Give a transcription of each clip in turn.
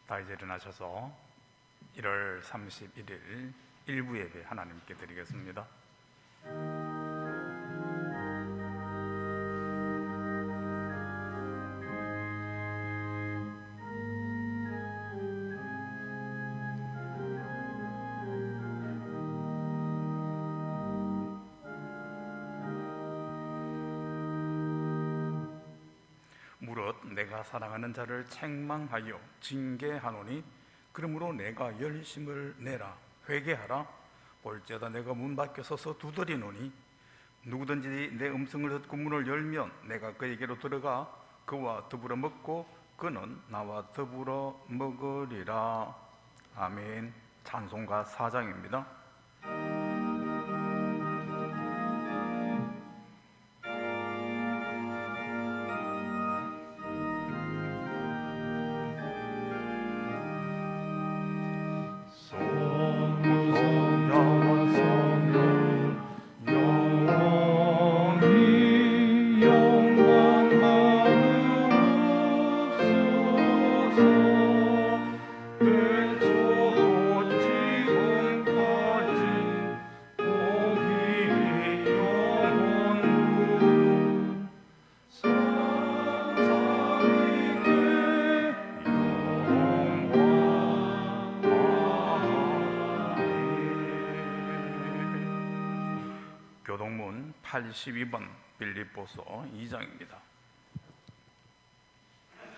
다 이제 일어나셔서 1월 31일 일부 예배 하나님께 드리겠습니다. 무릇 내가 사랑하는 자를 책망하여 징계하노니 그러므로 내가 열심을 내라 회개하라. 볼지어다 내가 문 밖에 서서 두드리노니 누구든지 내 음성을 듣고 문을 열면 내가 그에게로 들어가 그와 더불어 먹고 그는 나와 더불어 먹으리라. 아멘. 찬송가 4장입니다. 교동문 82번 빌립보서 2장입니다.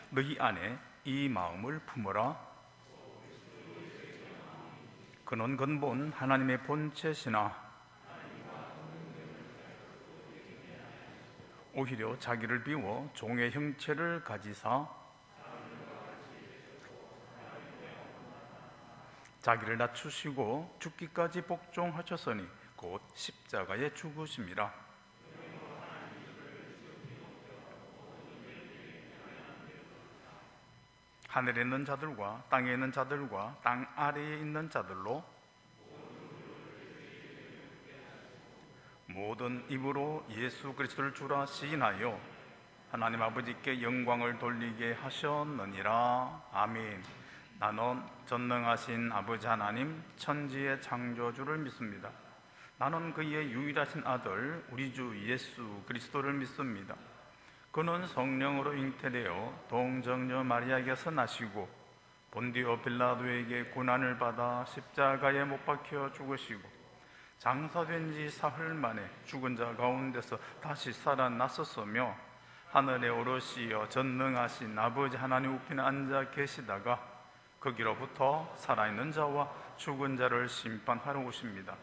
너희 안에 이 마음을 품어라. 그는 근본 하나님의 본체시나 오히려 자기를 비워 종의 형체를 가지사 자기를 낮추시고 죽기까지 복종하셨으니 곧 십자가에 죽으심이라. 하늘에 있는 자들과 땅에 있는 자들과 땅 아래에 있는 자들로 모든 입으로 예수 그리스도를 주라 시인하여 하나님 아버지께 영광을 돌리게 하셨느니라. 아멘. 나는 전능하신 아버지 하나님 천지의 창조주를 믿습니다. 나는 그의 유일하신 아들 우리 주 예수 그리스도를 믿습니다. 그는 성령으로 잉태되어 동정녀 마리아에게서 나시고 본디오 빌라도에게 고난을 받아 십자가에 못 박혀 죽으시고 장사된 지 사흘 만에 죽은 자 가운데서 다시 살아났었으며 하늘에 오르시어 전능하신 아버지 하나님 우편에 앉아 계시다가 거기로부터 살아있는 자와 죽은 자를 심판하러 오십니다.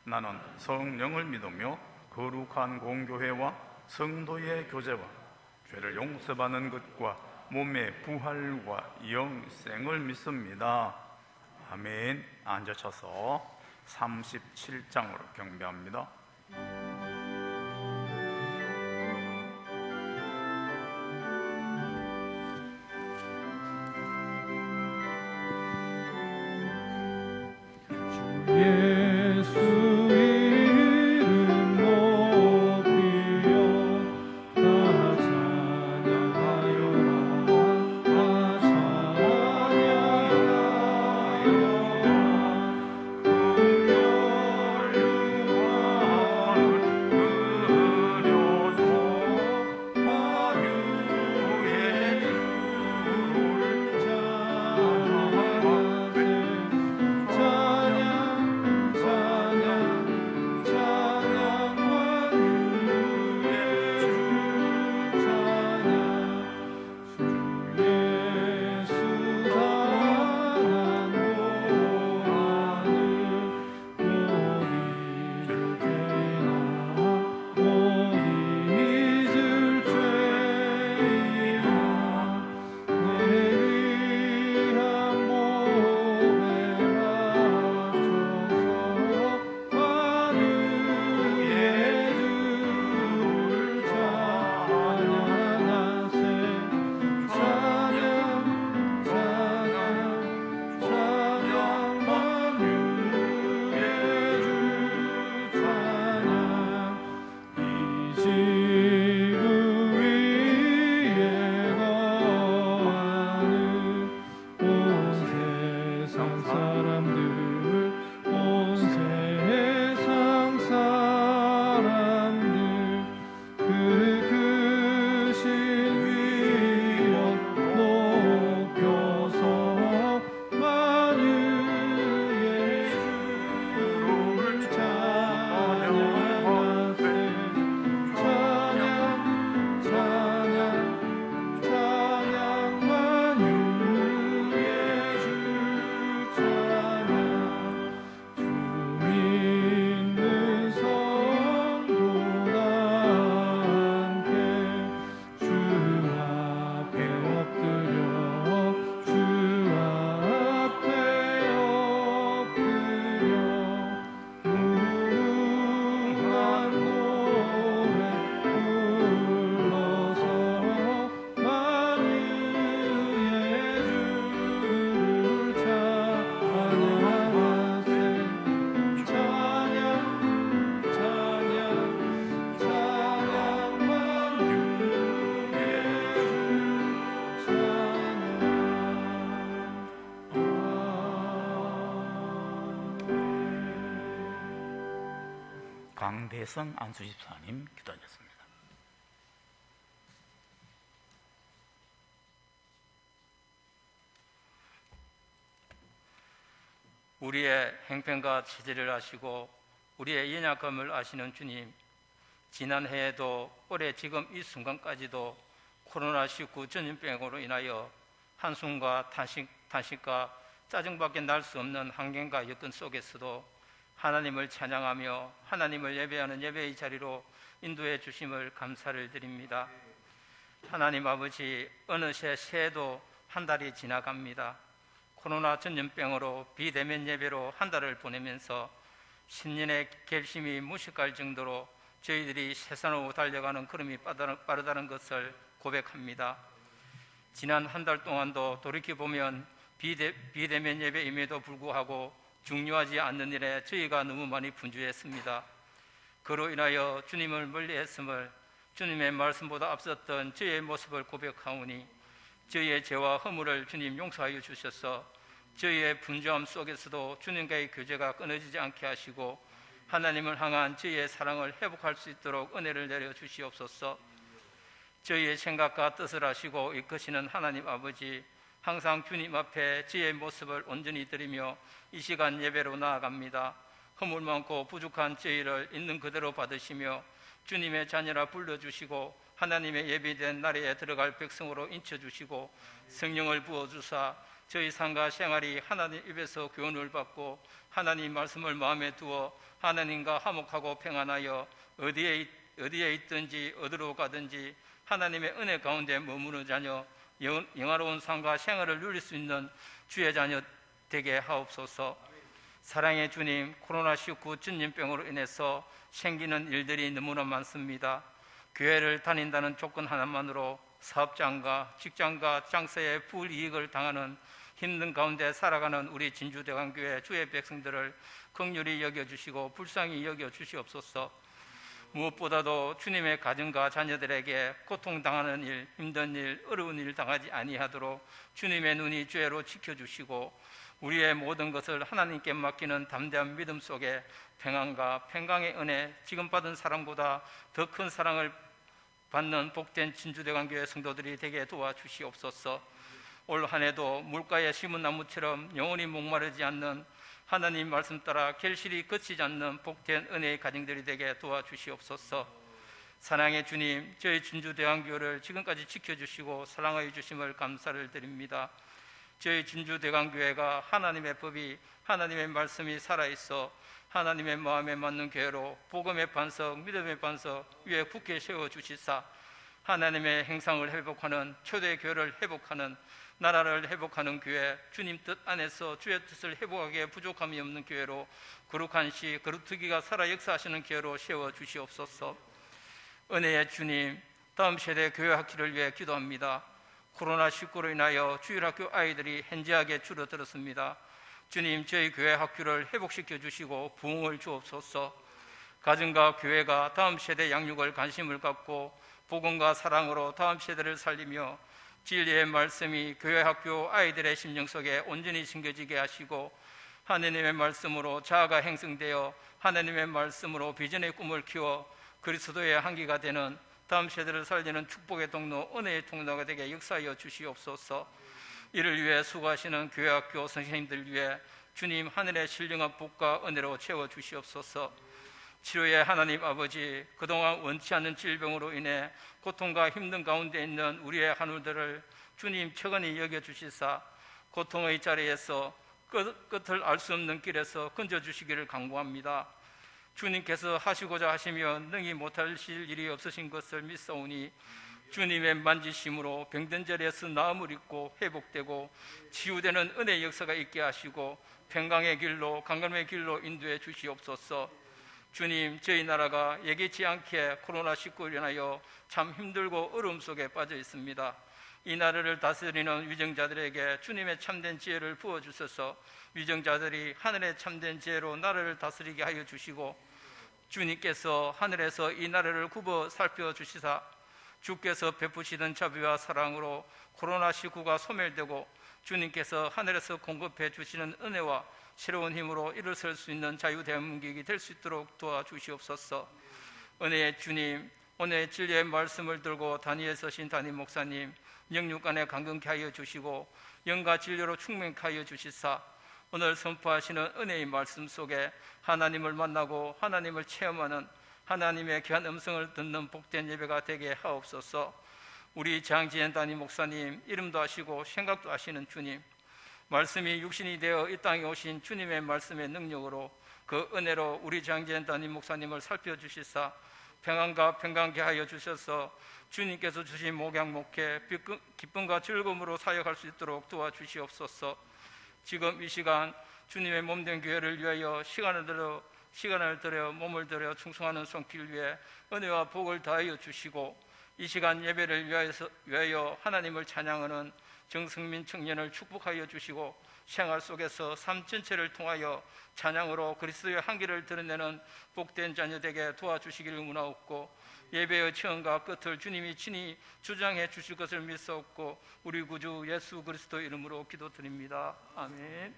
나는 성령을 믿으며 거룩한 공교회와 성도의 교제와 죄를 용서받는 것과 몸의 부활과 영생을 믿습니다. 아멘. 앉으셔서 37장으로 경배합니다. 찬양 강대성 안수집사님 기도하셨습니다. 우리의 행편과 체질을 아시고 우리의 연약함을 아시는 주님, 지난해에도 올해 지금 이 순간까지도 코로나19 전염병으로 인하여 한숨과 탄식과 짜증밖에 날 수 없는 환경과 여건 속에서도 하나님을 찬양하며 하나님을 예배하는 예배의 자리로 인도해 주심을 감사를 드립니다. 하나님 아버지, 어느새 새해도 한 달이 지나갑니다. 코로나 전염병으로 비대면 예배로 한 달을 보내면서 신년의 결심이 무식할 정도로 저희들이 세상으로 달려가는 걸음이 빠르다는 것을 고백합니다. 지난 한 달 동안도 돌이켜보면 비대면 예배임에도 불구하고 중요하지 않는 일에 저희가 너무 많이 분주했습니다. 그로 인하여 주님을 멀리했음을, 주님의 말씀보다 앞섰던 저희의 모습을 고백하오니 저희의 죄와 허물을 주님 용서하여 주셔서 저희의 분주함 속에서도 주님과의 교제가 끊어지지 않게 하시고 하나님을 향한 저희의 사랑을 회복할 수 있도록 은혜를 내려 주시옵소서. 저희의 생각과 뜻을 아시고 이끄시는 하나님 아버지, 항상 주님 앞에 저희의 모습을 온전히 드리며 이 시간 예배로 나아갑니다. 허물 많고 부족한 저희를 있는 그대로 받으시며 주님의 자녀라 불러주시고 하나님의 예비된 나라에 들어갈 백성으로 인쳐주시고 성령을 부어주사 저희 삶과 생활이 하나님 입에서 교훈을 받고 하나님 말씀을 마음에 두어 하나님과 화목하고 평안하여 어디에 있든지 어디로 가든지 하나님의 은혜 가운데 머무는 자녀, 영화로운 삶과 생활을 누릴 수 있는 주의 자녀 되게 하옵소서. 사랑의 주님, 코로나19 전염병으로 인해서 생기는 일들이 너무나 많습니다. 교회를 다닌다는 조건 하나만으로 사업장과 직장과 장사에 불이익을 당하는 힘든 가운데 살아가는 우리 진주대강교회 주의 백성들을 긍휼히 여겨주시고 불쌍히 여겨주시옵소서. 무엇보다도 주님의 가정과 자녀들에게 고통당하는 일, 힘든 일, 어려운 일 당하지 아니하도록 주님의 눈이 죄로 지켜주시고 우리의 모든 것을 하나님께 맡기는 담대한 믿음 속에 평안과 평강의 은혜, 지금 받은 사랑보다 더 큰 사랑을 받는 복된 진주대강교회 성도들이 되게 도와주시옵소서. 올 한 해도 물가에 심은 나무처럼 영원히 목마르지 않는 하나님 말씀 따라 결실이 그치지 않는 복된 은혜의 가정들이 되게 도와주시옵소서. 사랑의 주님, 저희 진주대강교회를 지금까지 지켜주시고 사랑하여 주심을 감사를 드립니다. 저희 진주대강교회가 하나님의 법이, 하나님의 말씀이 살아있어 하나님의 마음에 맞는 교회로 복음의 반석, 믿음의 반석 위에 굳게 세워주시사 하나님의 행상을 회복하는, 초대교회를 회복하는, 나라를 회복하는 교회, 주님 뜻 안에서 주의 뜻을 회복하기에 부족함이 없는 교회로 거룩한 시, 거룩특기가 살아 역사하시는 교회로 세워주시옵소서. 은혜의 주님, 다음 세대 교회 학기를 위해 기도합니다. 코로나19로 인하여 주일학교 아이들이 현저하게 줄어들었습니다. 주님, 저희 교회 학교를 회복시켜 주시고 부흥을 주옵소서. 가정과 교회가 다음 세대 양육을 관심을 갖고 복음과 사랑으로 다음 세대를 살리며 진리의 말씀이 교회 학교 아이들의 심령 속에 온전히 심겨지게 하시고 하나님의 말씀으로 자아가 형성되어 하나님의 말씀으로 비전의 꿈을 키워 그리스도의 한기가 되는 다음 세대를 살리는 축복의 통로, 은혜의 통로가 되게 역사하여 주시옵소서. 이를 위해 수고하시는 교회 학교 선생님들 위해 주님 하늘의 신령한 복과 은혜로 채워주시옵소서. 치료의 하나님 아버지, 그동안 원치 않는 질병으로 인해 고통과 힘든 가운데 있는 우리의 하늘들을 주님 처근히 여겨주시사 고통의 자리에서 끝을 알 수 없는 길에서 건져주시기를 간구합니다. 주님께서 하시고자 하시면 능히 못하실 일이 없으신 것을 믿사오니 주님의 만지심으로 병든 자리에서 나음을 입고 회복되고 치유되는 은혜의 역사가 있게 하시고 평강의 길로, 강건의 길로 인도해 주시옵소서. 주님, 저희 나라가 예기치 않게 코로나19로 인하여 참 힘들고 어려움 속에 빠져 있습니다. 이 나라를 다스리는 위정자들에게 주님의 참된 지혜를 부어주셔서 위정자들이 하늘의 참된 지혜로 나라를 다스리게 하여 주시고 주님께서 하늘에서 이 나라를 굽어 살펴주시사 주께서 베푸시던 자비와 사랑으로 코로나19가 소멸되고 주님께서 하늘에서 공급해 주시는 은혜와 새로운 힘으로 일어설 수 있는 자유대한민국이 될 수 있도록 도와주시옵소서. 은혜의 주님, 오늘 진리의 말씀을 들고 단위에 서신 담임 목사님 영육간에 강건케 하여 주시고 영과 진리로 충만케 하여 주시사 오늘 선포하시는 은혜의 말씀 속에 하나님을 만나고 하나님을 체험하는 하나님의 귀한 음성을 듣는 복된 예배가 되게 하옵소서. 우리 장지현 담임 목사님 이름도 아시고 생각도 아시는 주님, 말씀이 육신이 되어 이 땅에 오신 주님의 말씀의 능력으로 그 은혜로 우리 장지현 담임 목사님을 살펴주시사 평안과 평강케 하여 주셔서 주님께서 주신 목양 목회 기쁨과 즐거움으로 사역할 수 있도록 도와주시옵소서. 지금 이 시간 주님의 몸된 교회를 위하여 시간을 들여 몸을 들여 충성하는 손길 위해 은혜와 복을 다하여 주시고 이 시간 예배를 위하여 하나님을 찬양하는 정승민 청년을 축복하여 주시고 생활 속에서 삶 전체를 통하여 찬양으로 그리스도의 향기를 드러내는 복된 자녀 되게 도와주시기를 원하옵고 예배의 처음과 끝을 주님이 친히 주장해 주실 것을 믿사옵고 우리 구주 예수 그리스도 이름으로 기도드립니다. 아멘.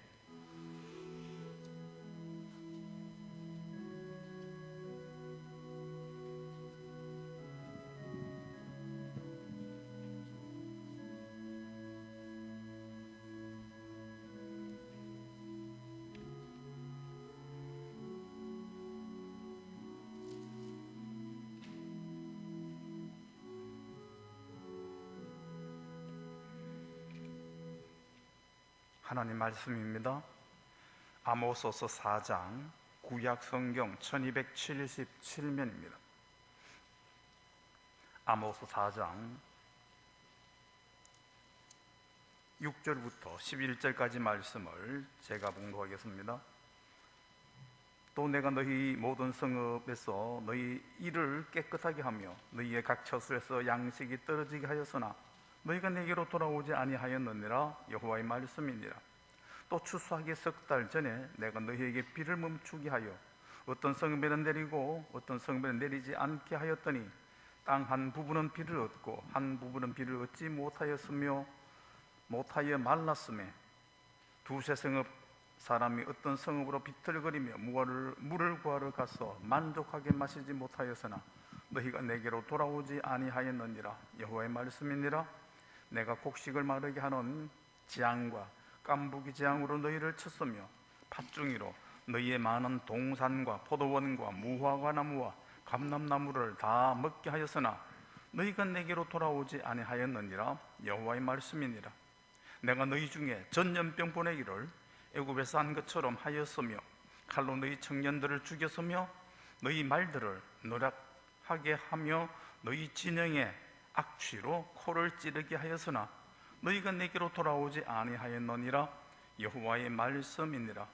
하나님 말씀입니다. 아모스서 4장 구약 성경 1277면입니다. 아모스 4장 6절부터 11절까지 말씀을 제가 봉독하겠습니다. 또 내가 너희 모든 성읍에서 너희 이를 깨끗하게 하며 너희의 각 처소에서 양식이 떨어지게 하였으나 너희가 내게로 돌아오지 아니하였느니라. 여호와의 말씀이니라. 또 추수하기 석 달 전에 내가 너희에게 비를 멈추게 하여 어떤 성읍에는 내리고 어떤 성읍에는 내리지 않게 하였더니 땅 한 부분은 비를 얻고 한 부분은 비를 얻지 못하여 말랐음에 두세 성읍 사람이 어떤 성읍으로 비틀거리며 물을 구하러 가서 만족하게 마시지 못하였으나 너희가 내게로 돌아오지 아니하였느니라. 여호와의 말씀이니라. 내가 곡식을 마르게 하는 재앙과 깐부기 재앙으로 너희를 쳤으며 팥중이로 너희의 많은 동산과 포도원과 무화과 나무와 감람나무를 다 먹게 하였으나 너희가 내게로 돌아오지 아니하였느니라. 여호와의 말씀이니라. 내가 너희 중에 전염병 보내기를 애굽에서 한 것처럼 하였으며 칼로 너희 청년들을 죽였으며 너희 말들을 노력하게 하며 너희 진영에 악취로 코를 찌르게 하였으나 너희가 내게로 돌아오지 아니하였느니라. 여호와의 말씀이니라.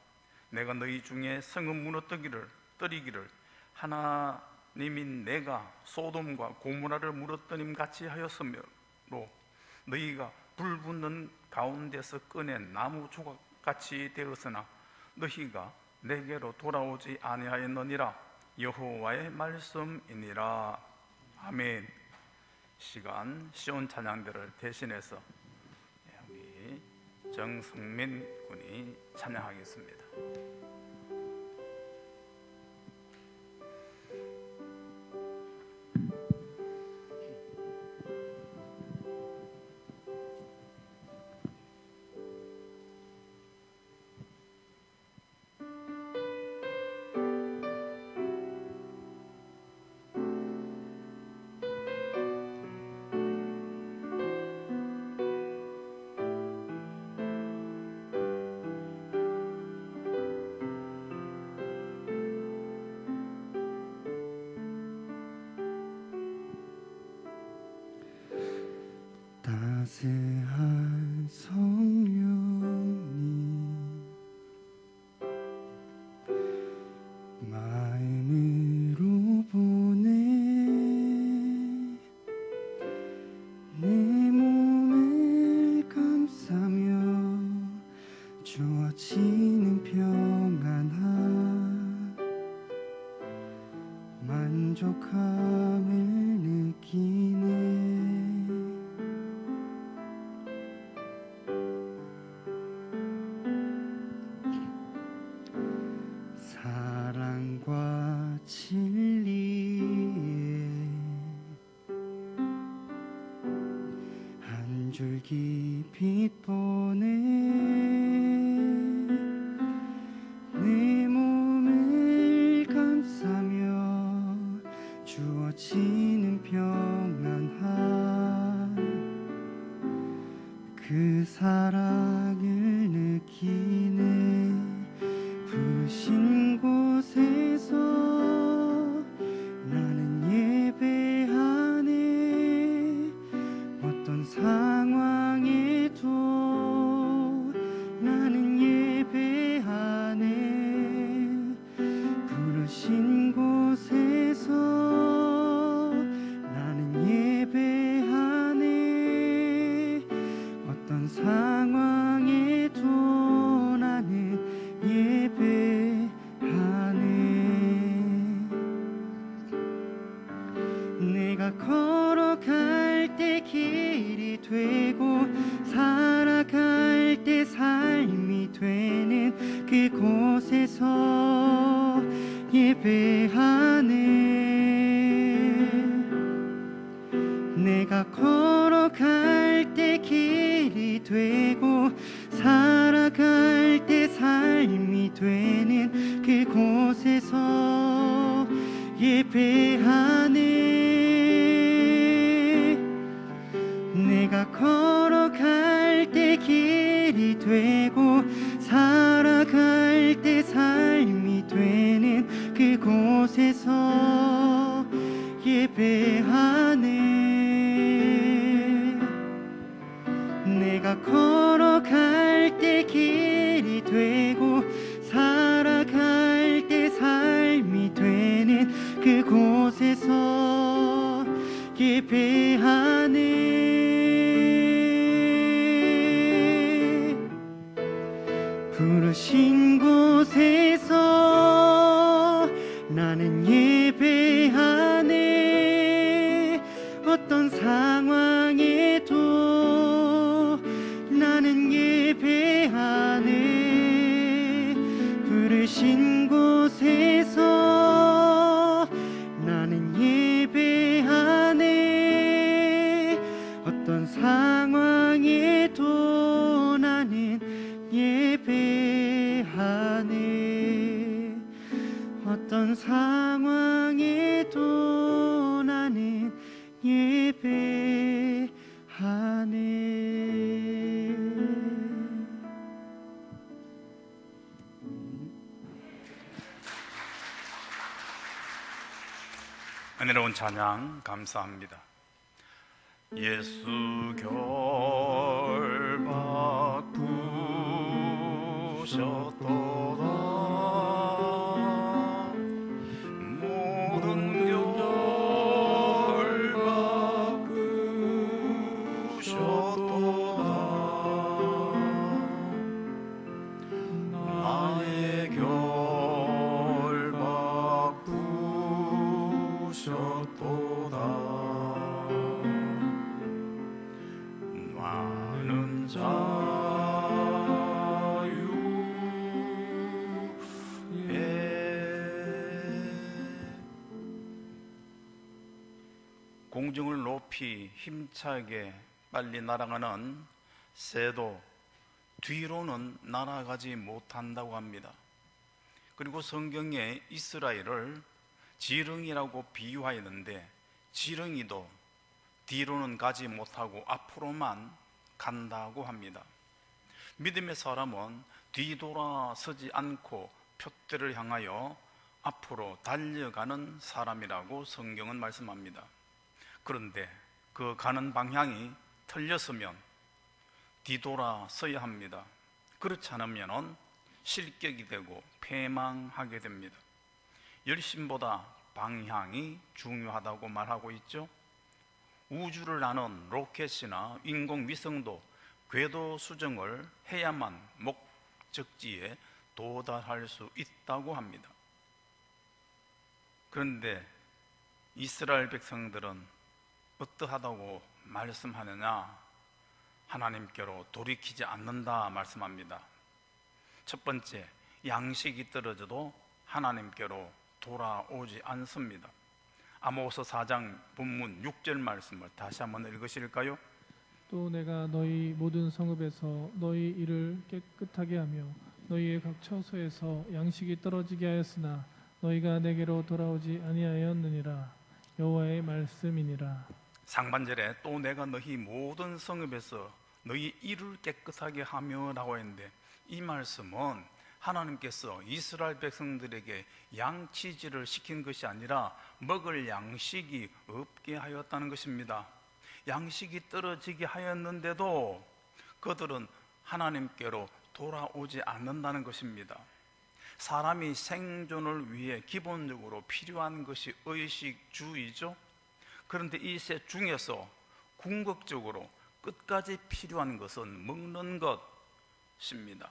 내가 너희 중에 성읍 무너뜨리기를 하나님인 내가 소돔과 고모라를 무너뜨림 같이 하였으므로 너희가 불 붙는 가운데서 꺼낸 나무 조각같이 되었으나 너희가 내게로 돌아오지 아니하였느니라. 여호와의 말씀이니라. 아멘. 시간 시온 찬양들을 대신해서 우리 정승민 군이 찬양하겠습니다. 따스한 성령이 마음으로 보내 내 몸을 감싸며 주어지는 평안함 만족함을 느끼네 진리에 한 줄기 빛 보내 내 몸을 감싸며 주어지는 평안함 그 사랑을 느끼네 부르신 곳에서 나는 예배하네 어떤 상황에도 나는 예배하네 부르신 곳에서 나는 예배하네 어떤 상황에도 나는 예배하네 내가 걸어갈 때 길이 되고 살아갈 때 삶이 되는 그곳에서 예배하네 내가 걸어갈 때 길이 되고 살아갈 때 삶이 되는 그곳에서 예배하네 내가 걸어갈 때 길이 되고 살아갈 때 삶이 되는 그곳에서 예배하네 내가 걸어갈 때 길이 되고 살아갈 때 삶이 되는 그곳에서 예배하네 부르신 곳에서 나는 예배하네 어떤 상황에도 나는 예배하네 부르신 곳에서 나는 예배하네 어떤 상황에도 나는 예배하네 어떤 상황에도 나는 예배하네 은혜로운 찬양 감사합니다. 예수 결박 부셨도다 모든 결박 부셨도다 나의 결박 부셨도다 많은 자유에 공중을 높이 힘차게 빨리 날아가는 새도 뒤로는 날아가지 못한다고 합니다. 그리고 성경에 이스라엘을 지렁이라고 비유하였는데 지렁이도 뒤로는 가지 못하고 앞으로만 간다고 합니다. 믿음의 사람은 뒤돌아서지 않고 표대를 향하여 앞으로 달려가는 사람이라고 성경은 말씀합니다. 그런데 그 가는 방향이 틀렸으면 뒤돌아서야 합니다. 그렇지 않으면 실격이 되고 패망하게 됩니다. 열심보다 방향이 중요하다고 말하고 있죠. 우주를 나는 로켓이나 인공위성도 궤도 수정을 해야만 목적지에 도달할 수 있다고 합니다. 그런데 이스라엘 백성들은 어떠하다고 말씀하느냐? 하나님께로 돌이키지 않는다 말씀합니다. 첫 번째, 양식이 떨어져도 하나님께로 돌아오지 않습니다. 아모스 4장 본문 6절 말씀을 다시 한번 읽으실까요? 또 내가 너희 모든 성읍에서 너희 일을 깨끗하게 하며 너희의 각 처소에서 양식이 떨어지게 하였으나 너희가 내게로 돌아오지 아니하였느니라. 여호와의 말씀이니라. 상반절에 또 내가 너희 모든 성읍에서 너희 일을 깨끗하게 하며 라고 했는데, 이 말씀은 하나님께서 이스라엘 백성들에게 양치질을 시킨 것이 아니라 먹을 양식이 없게 하였다는 것입니다. 양식이 떨어지게 하였는데도 그들은 하나님께로 돌아오지 않는다는 것입니다. 사람이 생존을 위해 기본적으로 필요한 것이 의식주이죠. 그런데 이 셋 중에서 궁극적으로 끝까지 필요한 것은 먹는 것입니다.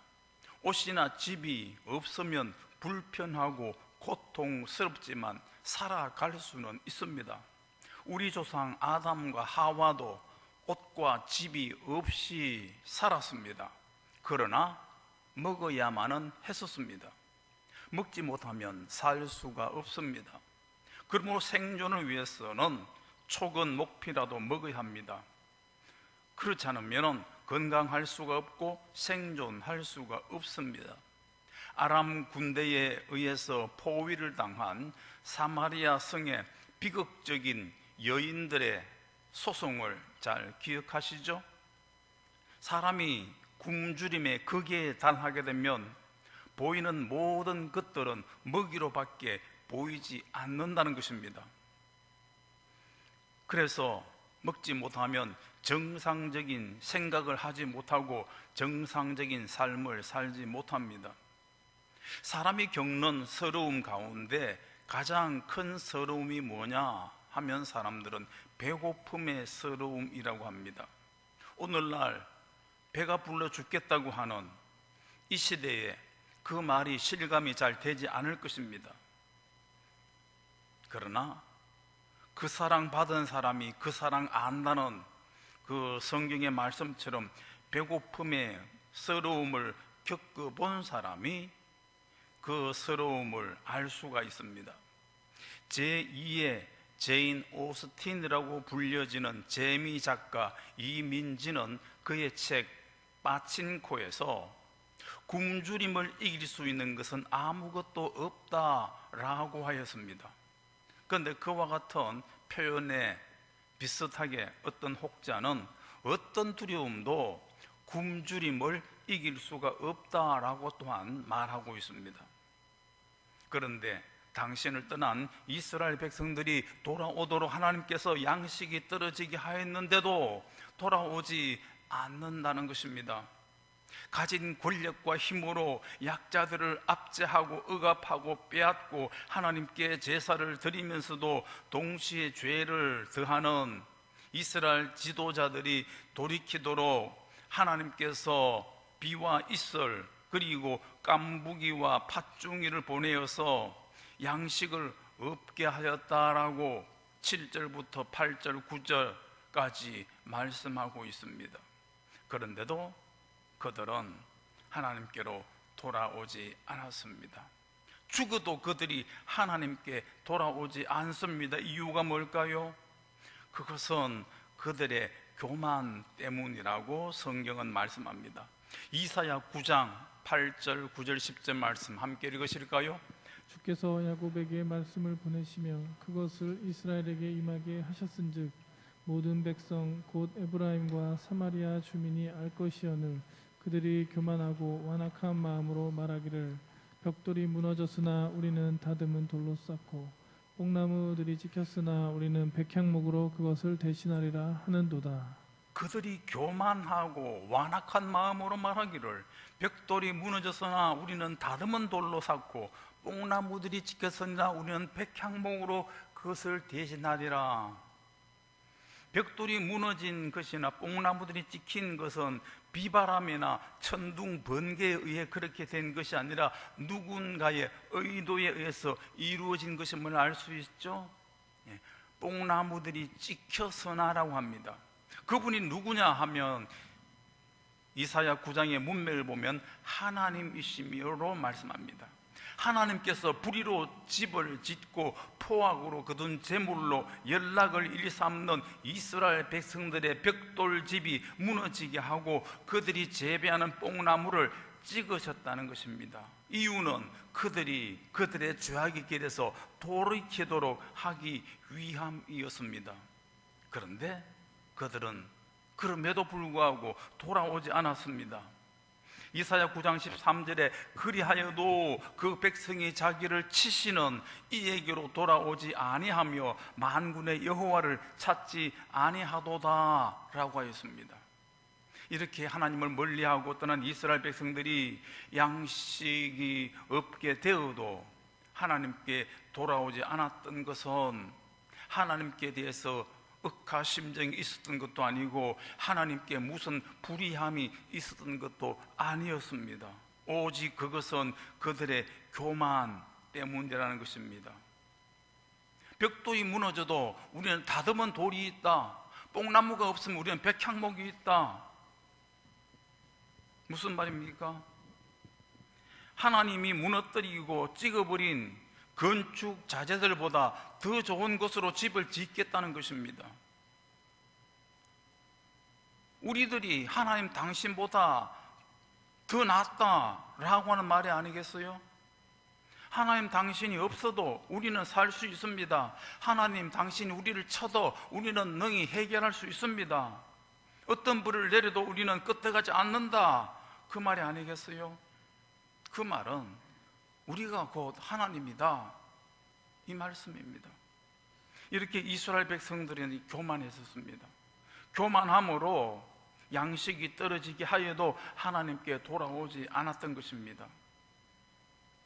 옷이나 집이 없으면 불편하고 고통스럽지만 살아갈 수는 있습니다. 우리 조상 아담과 하와도 옷과 집이 없이 살았습니다. 그러나 먹어야만은 했었습니다. 먹지 못하면 살 수가 없습니다. 그러므로 생존을 위해서는 촉은 목피라도 먹어야 합니다. 그렇지 않으면 건강할 수가 없고 생존할 수가 없습니다. 아람 군대에 의해서 포위를 당한 사마리아 성의 비극적인 여인들의 소송을 잘 기억하시죠? 사람이 굶주림의 극에 달하게 되면 보이는 모든 것들은 먹이로밖에 보이지 않는다는 것입니다. 그래서 먹지 못하면 정상적인 생각을 하지 못하고 정상적인 삶을 살지 못합니다. 사람이 겪는 서러움 가운데 가장 큰 서러움이 뭐냐 하면 사람들은 배고픔의 서러움이라고 합니다. 오늘날 배가 불러 죽겠다고 하는 이 시대에 그 말이 실감이 잘 되지 않을 것입니다. 그러나 그 사랑 받은 사람이 그 사랑 안다는 그 성경의 말씀처럼 배고픔의 서러움을 겪어본 사람이 그 서러움을 알 수가 있습니다. 제2의 제인 오스틴이라고 불려지는 재미 작가 이민지는 그의 책 빠친코에서 굶주림을 이길 수 있는 것은 아무것도 없다라고 하였습니다. 그런데 그와 같은 표현에 비슷하게 어떤 혹자는 어떤 두려움도 굶주림을 이길 수가 없다라고 또한 말하고 있습니다. 그런데 당신을 떠난 이스라엘 백성들이 돌아오도록 하나님께서 양식이 떨어지게 하였는데도 돌아오지 않는다는 것입니다. 가진 권력과 힘으로 약자들을 압제하고 억압하고 빼앗고 하나님께 제사를 드리면서도 동시에 죄를 더하는 이스라엘 지도자들이 돌이키도록 하나님께서 비와 이슬 그리고 깐부기와 팥중이를 보내어서 양식을 없게 하였다라고 7절부터 8절 9절까지 말씀하고 있습니다. 그런데도 그들은 하나님께로 돌아오지 않았습니다. 죽어도 그들이 하나님께 돌아오지 않습니다. 이유가 뭘까요? 그것은 그들의 교만 때문이라고 성경은 말씀합니다. 이사야 9장 8절 9절 10절 말씀 함께 읽으실까요? 주께서 야곱에게 말씀을 보내시며 그것을 이스라엘에게 임하게 하셨은즉 모든 백성 곧 에브라임과 사마리아 주민이 알 것이오늘 그들이 교만하고 완악한 마음으로 말하기를 벽돌이 무너졌으나 우리는 다듬은 돌로 쌓고 뽕나무들이 찍혔으나 우리는 백향목으로 그것을 대신하리라 하는도다. 그들이 교만하고 완악한 마음으로 말하기를 벽돌이 무너졌으나 우리는 다듬은 돌로 쌓고 뽕나무들이 찍혔으나 우리는 백향목으로 그것을 대신하리라. 벽돌이 무너진 것이나 뽕나무들이 찍힌 것은 비바람이나 천둥 번개에 의해 그렇게 된 것이 아니라 누군가의 의도에 의해서 이루어진 것임을 알 수 있죠. 뽕나무들이 찍혀서나라고 합니다. 그분이 누구냐 하면 이사야 9장의 문맥을 보면 하나님이시미로 말씀합니다. 하나님께서 불의로 집을 짓고 포악으로 거둔 재물로 연락을 일삼는 이스라엘 백성들의 벽돌집이 무너지게 하고 그들이 재배하는 뽕나무를 찍으셨다는 것입니다. 이유는 그들이 그들의 죄악의 길에서 돌이키도록 하기 위함이었습니다. 그런데 그들은 그럼에도 불구하고 돌아오지 않았습니다. 이사야 9장 13절에 그리하여도 그 백성이 자기를 치시는 이에게로 돌아오지 아니하며 만군의 여호와를 찾지 아니하도다 라고 하였습니다. 이렇게 하나님을 멀리하고 떠난 이스라엘 백성들이 양식이 없게 되어도 하나님께 돌아오지 않았던 것은 하나님께 대해서 억하심정이 있었던 것도 아니고 하나님께 무슨 불의함이 있었던 것도 아니었습니다. 오직 그것은 그들의 교만 때문이라는 것입니다. 벽돌이 무너져도 우리는 다듬은 돌이 있다, 뽕나무가 없으면 우리는 백향목이 있다. 무슨 말입니까? 하나님이 무너뜨리고 찍어버린 건축 자재들보다 더 좋은 것으로 집을 짓겠다는 것입니다. 우리들이 하나님 당신보다 더 낫다라고 하는 말이 아니겠어요? 하나님 당신이 없어도 우리는 살 수 있습니다. 하나님 당신이 우리를 쳐도 우리는 능히 해결할 수 있습니다. 어떤 불을 내려도 우리는 끄떡하지 않는다, 그 말이 아니겠어요? 그 말은 우리가 곧 하나님이다, 이 말씀입니다. 이렇게 이스라엘 백성들은 교만했었습니다. 교만함으로 양식이 떨어지게 하여도 하나님께 돌아오지 않았던 것입니다.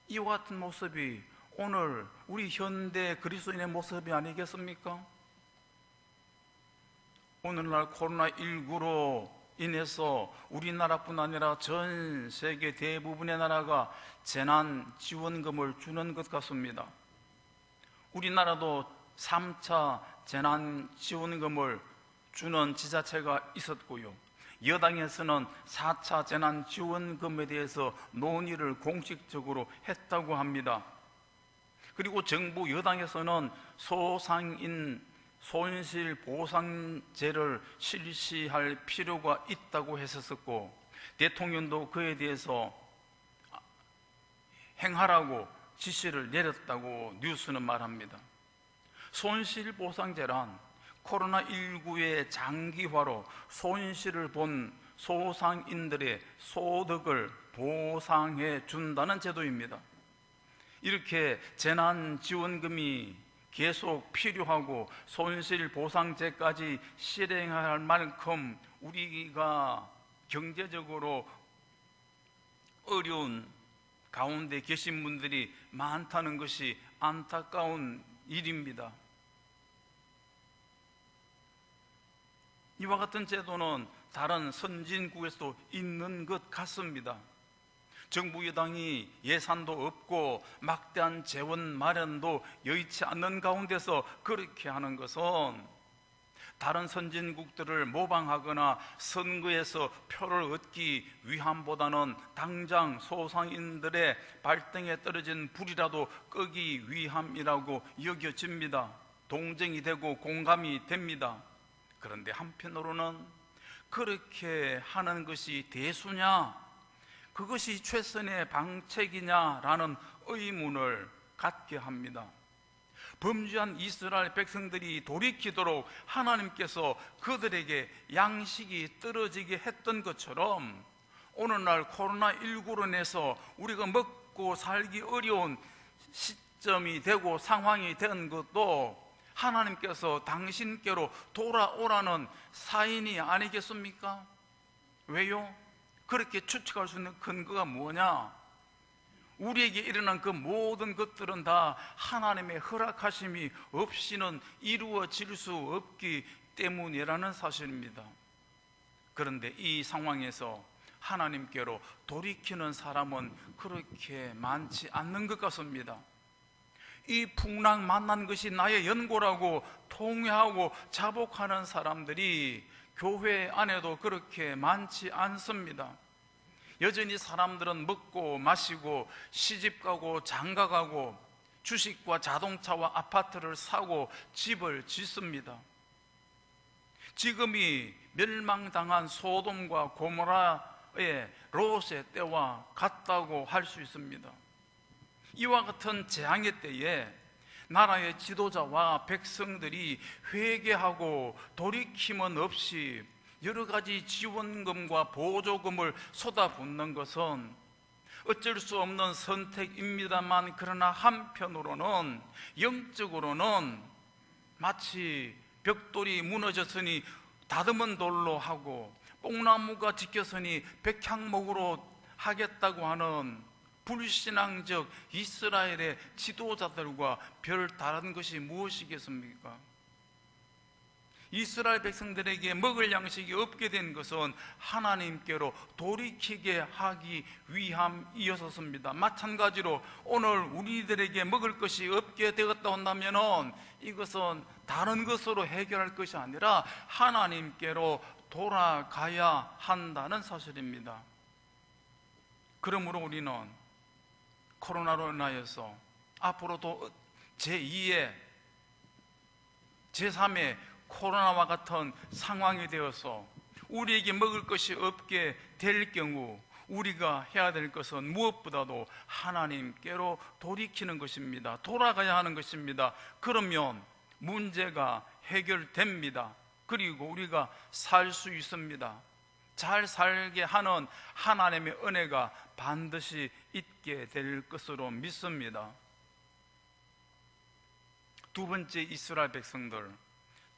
이와 같은 모습이 오늘 우리 현대 그리스도인의 모습이 아니겠습니까? 오늘날 코로나19로 인해서 우리나라뿐 아니라 전 세계 대부분의 나라가 재난지원금을 주는 것 같습니다. 우리나라도 3차 재난지원금을 주는 지자체가 있었고요, 여당에서는 4차 재난지원금에 대해서 논의를 공식적으로 했다고 합니다. 그리고 정부 여당에서는 소상인 손실보상제를 실시할 필요가 있다고 했었고, 대통령도 그에 대해서 행하라고 지시를 내렸다고 뉴스는 말합니다. 손실보상제란 코로나19의 장기화로 손실을 본 소상인들의 소득을 보상해 준다는 제도입니다. 이렇게 재난지원금이 계속 필요하고 손실보상제까지 실행할 만큼 우리가 경제적으로 어려운 가운데 계신 분들이 많다는 것이 안타까운 일입니다. 이와 같은 제도는 다른 선진국에서도 있는 것 같습니다. 정부 여당이 예산도 없고 막대한 재원 마련도 여의치 않는 가운데서 그렇게 하는 것은 다른 선진국들을 모방하거나 선거에서 표를 얻기 위함보다는 당장 소상인들의 발등에 떨어진 불이라도 끄기 위함이라고 여겨집니다. 동정이 되고 공감이 됩니다. 그런데 한편으로는 그렇게 하는 것이 대수냐, 그것이 최선의 방책이냐라는 의문을 갖게 합니다. 범죄한 이스라엘 백성들이 돌이키도록 하나님께서 그들에게 양식이 떨어지게 했던 것처럼 오늘날 코로나19로 인해서 우리가 먹고 살기 어려운 시점이 되고 상황이 된 것도 하나님께서 당신께로 돌아오라는 사인이 아니겠습니까? 왜요? 그렇게 추측할 수 있는 근거가 뭐냐? 우리에게 일어난 그 모든 것들은 다 하나님의 허락하심이 없이는 이루어질 수 없기 때문이라는 사실입니다. 그런데 이 상황에서 하나님께로 돌이키는 사람은 그렇게 많지 않는 것 같습니다. 이 풍랑 만난 것이 나의 연고라고 통회하고 자복하는 사람들이 교회 안에도 그렇게 많지 않습니다. 여전히 사람들은 먹고 마시고 시집가고 장가가고 주식과 자동차와 아파트를 사고 집을 짓습니다. 지금이 멸망당한 소돔과 고모라의 롯의 때와 같다고 할 수 있습니다. 이와 같은 재앙의 때에 나라의 지도자와 백성들이 회개하고 돌이킴은 없이 여러 가지 지원금과 보조금을 쏟아붓는 것은 어쩔 수 없는 선택입니다만, 그러나 한편으로는 영적으로는 마치 벽돌이 무너졌으니 다듬은 돌로 하고 뽕나무가 지켰으니 백향목으로 하겠다고 하는 불신앙적 이스라엘의 지도자들과 별 다른 것이 무엇이겠습니까? 이스라엘 백성들에게 먹을 양식이 없게 된 것은 하나님께로 돌이키게 하기 위함이었습니다. 마찬가지로 오늘 우리들에게 먹을 것이 없게 되었다 한다면 이것은 다른 것으로 해결할 것이 아니라 하나님께로 돌아가야 한다는 사실입니다. 그러므로 우리는 코로나로 인하여서 앞으로도 제2의 제3의 코로나와 같은 상황이 되어서 우리에게 먹을 것이 없게 될 경우 우리가 해야 될 것은 무엇보다도 하나님께로 돌이키는 것입니다. 돌아가야 하는 것입니다. 그러면 문제가 해결됩니다. 그리고 우리가 살 수 있습니다. 잘 살게 하는 하나님의 은혜가 반드시 있게 될 것으로 믿습니다. 두 번째, 이스라엘 백성들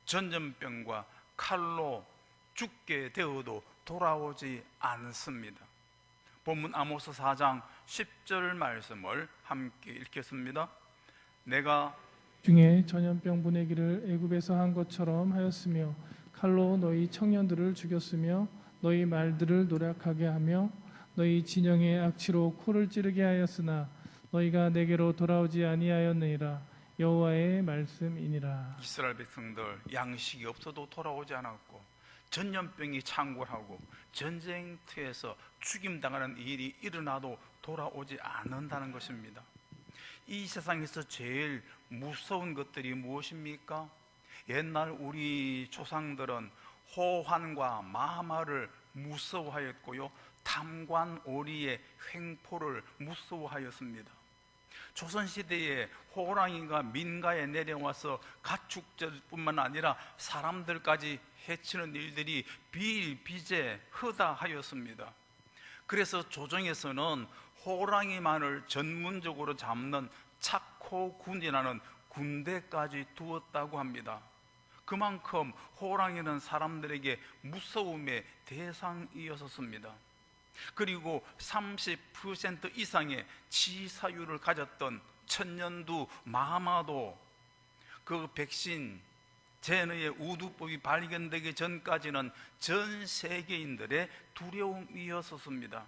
전염병과 칼로 죽게 되어도 돌아오지 않습니다. 본문 아모스 4장 10절 말씀을 함께 읽겠습니다. 내가 중에 전염병 보내기를 애굽에서 한 것처럼 하였으며 칼로 너희 청년들을 죽였으며 너희 말들을 노력하게 하며 너희 진영의 악취로 코를 찌르게 하였으나 너희가 내게로 돌아오지 아니하였느니라. 여호와의 말씀이니라. 이스라엘 백성들 양식이 없어도 돌아오지 않았고 전염병이 창궐하고 전쟁터에서 죽임당하는 일이 일어나도 돌아오지 않는다는 것입니다. 이 세상에서 제일 무서운 것들이 무엇입니까? 옛날 우리 조상들은 호환과 마마를 무서워하였고요, 담관오리의 횡포를 무서워하였습니다. 조선시대에 호랑이가 민가에 내려와서 가축들뿐만 아니라 사람들까지 해치는 일들이 비일비재하다하였습니다. 그래서 조정에서는 호랑이만을 전문적으로 잡는 착호군이라는 군대까지 두었다고 합니다. 그만큼 호랑이는 사람들에게 무서움의 대상이었습니다. 그리고 30% 이상의 치사율을 가졌던 천년두 마마도 그 백신 제너의 우두법이 발견되기 전까지는 전 세계인들의 두려움이었습니다.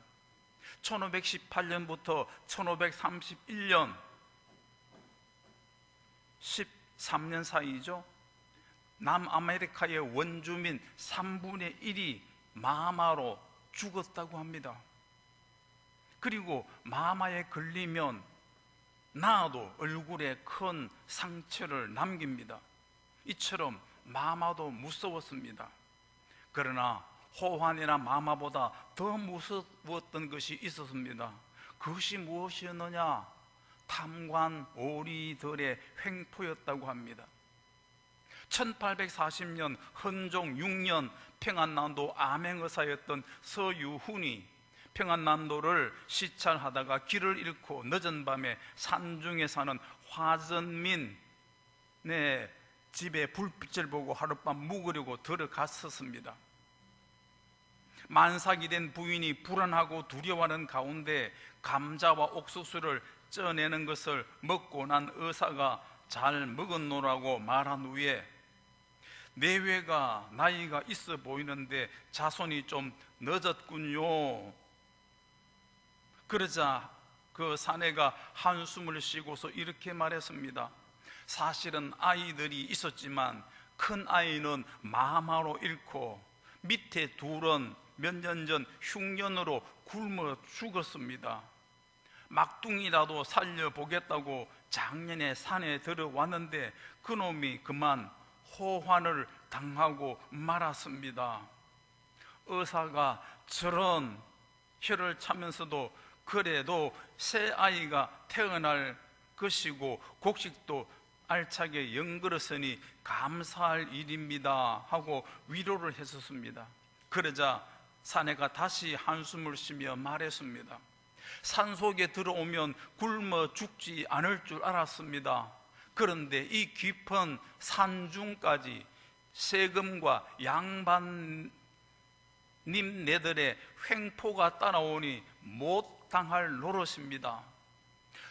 1518년부터 1531년 13년 사이죠. 남아메리카의 원주민 3분의 1이 마마로 죽었다고 합니다. 그리고 마마에 걸리면 나도 얼굴에 큰 상처를 남깁니다. 이처럼 마마도 무서웠습니다. 그러나 호환이나 마마보다 더 무서웠던 것이 있었습니다. 그것이 무엇이었느냐? 탐관 오리들의 횡포였다고 합니다. 1840년 헌종 6년 평안남도 암행의사였던 서유훈이 평안남도를 시찰하다가 길을 잃고 늦은 밤에 산중에 사는 화전민의 집에 불빛을 보고 하룻밤 묵으려고 들어갔었습니다. 만삭이 된 부인이 불안하고 두려워하는 가운데 감자와 옥수수를 쪄내는 것을 먹고 난 의사가 잘 먹었노라고 말한 후에 내외가 나이가 있어 보이는데 자손이 좀 늦었군요. 그러자 그 사내가 한숨을 쉬고서 이렇게 말했습니다. 사실은 아이들이 있었지만 큰 아이는 마마로 잃고 밑에 둘은 몇 년 전 흉년으로 굶어 죽었습니다. 막둥이라도 살려보겠다고 작년에 산에 들어왔는데 그놈이 그만 호환을 당하고 말았습니다. 의사가 저런 혀를 차면서도 그래도 새 아이가 태어날 것이고 곡식도 알차게 연그렸으니 감사할 일입니다 하고 위로를 했었습니다. 그러자 사내가 다시 한숨을 쉬며 말했습니다. 산속에 들어오면 굶어 죽지 않을 줄 알았습니다. 그런데 이 깊은 산중까지 세금과 양반님 네들의 횡포가 따라오니 못 당할 노릇입니다.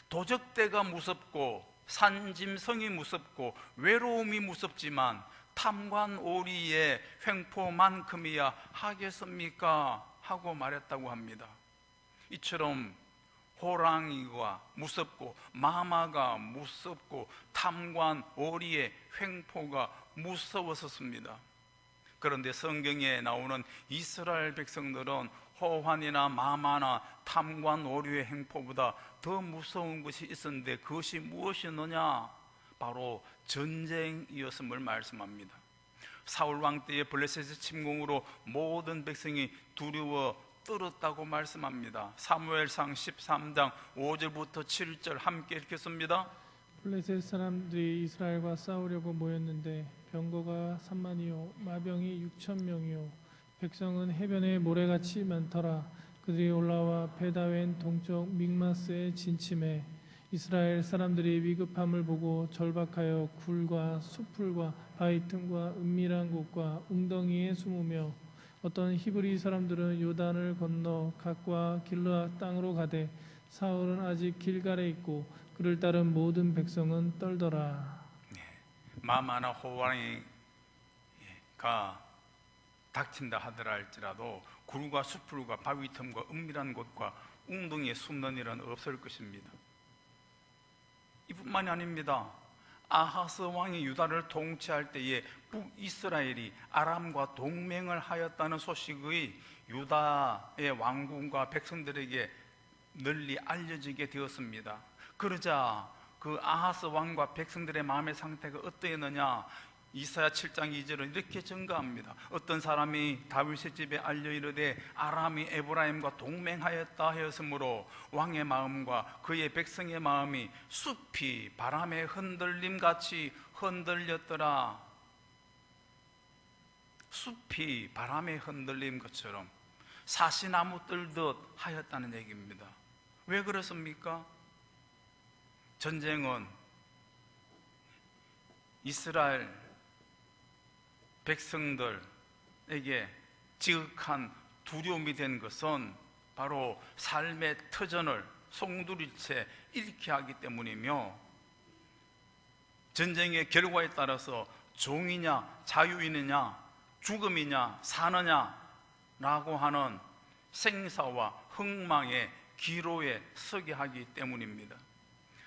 도적대가 무섭고 산짐승이 무섭고 외로움이 무섭지만 탐관오리의 횡포만큼이야 하겠습니까? 하고 말했다고 합니다. 이처럼 호랑이가 무섭고 마마가 무섭고 탐관오리의 횡포가 무서웠었습니다. 그런데 성경에 나오는 이스라엘 백성들은 호환이나 마마나 탐관오리의 횡포보다 더 무서운 것이 있었는데 그것이 무엇이었느냐? 바로 전쟁이었음을 말씀합니다. 사울왕 때의 블레셋의 침공으로 모든 백성이 두려워 떨었다고 말씀합니다. 사무엘상 13장 5절부터 7절 함께 읽겠습니다. 블레셋 사람들이 이스라엘과 싸우려고 모였는데 병거가 3만이요 마병이 6,000명이요 백성은 해변에 모래같이 많더라. 그들이 올라와 베다웬 동쪽 믹마스에 진침해 이스라엘 사람들이 위급함을 보고 절박하여 굴과 수풀과 바위 틈과 은밀한 곳과 웅덩이에 숨으며 어떤 히브리 사람들은 요단을 건너 각과 길르앗 땅으로 가되 사울은 아직 길갈에 있고 그를 따른 모든 백성은 떨더라. 마마나 호랑이가 닥친다 하더라 할지라도 굴과 수풀과 바위 틈과 은밀한 곳과 웅덩이에 숨는 일은 없을 것입니다. 이뿐만이 아닙니다. 아하스 왕이 유다를 통치할 때에 북이스라엘이 아람과 동맹을 하였다는 소식의 유다의 왕궁과 백성들에게 널리 알려지게 되었습니다. 그러자 그 아하스 왕과 백성들의 마음의 상태가 어떠했느냐? 이사야 7장 2절은 이렇게 증가합니다. 어떤 사람이 다윗의 집에 알려 이르되 아람이 에브라임과 동맹하였다 하였으므로 왕의 마음과 그의 백성의 마음이 숲이 바람의 흔들림같이 흔들렸더라. 숲이 바람의 흔들림 것처럼 사시나무 떨듯 하였다는 얘기입니다. 왜 그렇습니까? 전쟁은 이스라엘 백성들에게 지극한 두려움이 된 것은 바로 삶의 터전을 송두리째 잃게 하기 때문이며 전쟁의 결과에 따라서 종이냐 자유인이냐 죽음이냐 사느냐라고 하는 생사와 흥망의 기로에 서게 하기 때문입니다.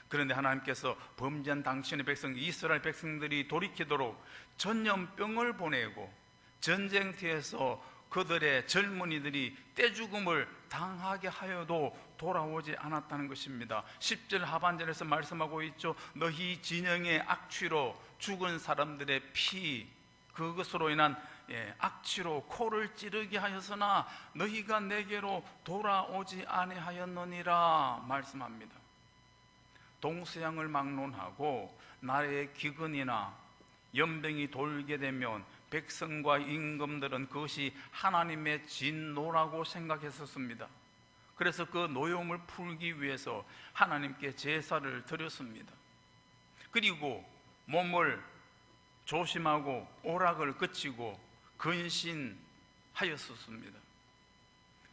그런데 하나님께서 범죄한 당신의 백성 이스라엘 백성들이 돌이키도록 전염병을 보내고 전쟁터에서 그들의 젊은이들이 떼죽음을 당하게 하여도 돌아오지 않았다는 것입니다. 10절 하반절에서 말씀하고 있죠. 너희 진영의 악취로 죽은 사람들의 피 그것으로 인한 악취로 코를 찌르게 하였으나 너희가 내게로 돌아오지 아니하였느니라 말씀합니다. 동서양을 막론하고 나라의 기근이나 연병이 돌게 되면 백성과 임금들은 그것이 하나님의 진노라고 생각했었습니다. 그래서 그 노여움을 풀기 위해서 하나님께 제사를 드렸습니다. 그리고 몸을 조심하고 오락을 그치고 근신하였었습니다.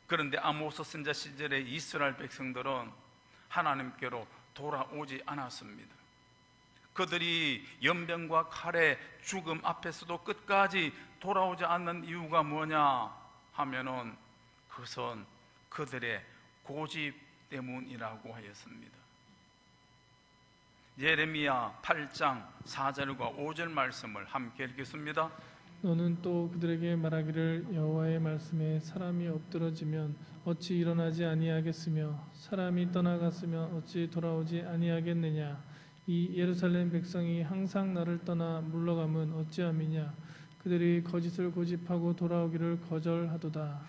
그런데 아모스 선자 시절에 이스라엘 백성들은 하나님께로 돌아오지 않았습니다. 그들이 연병과 칼의 죽음 앞에서도 끝까지 돌아오지 않는 이유가 뭐냐 하면은 그것은 그들의 고집 때문이라고 하였습니다. 예레미야 8장 4절과 5절 말씀을 함께 읽겠습니다. 너는 또 그들에게 말하기를 여호와의 말씀에 사람이 엎드러지면 어찌 일어나지 아니하겠으며 사람이 떠나갔으면 어찌 돌아오지 아니하겠느냐. 이 예루살렘 백성이 항상 나를 떠나 물러가면 어찌함이냐. 그들이 거짓을 고집하고 돌아오기를 거절하도다.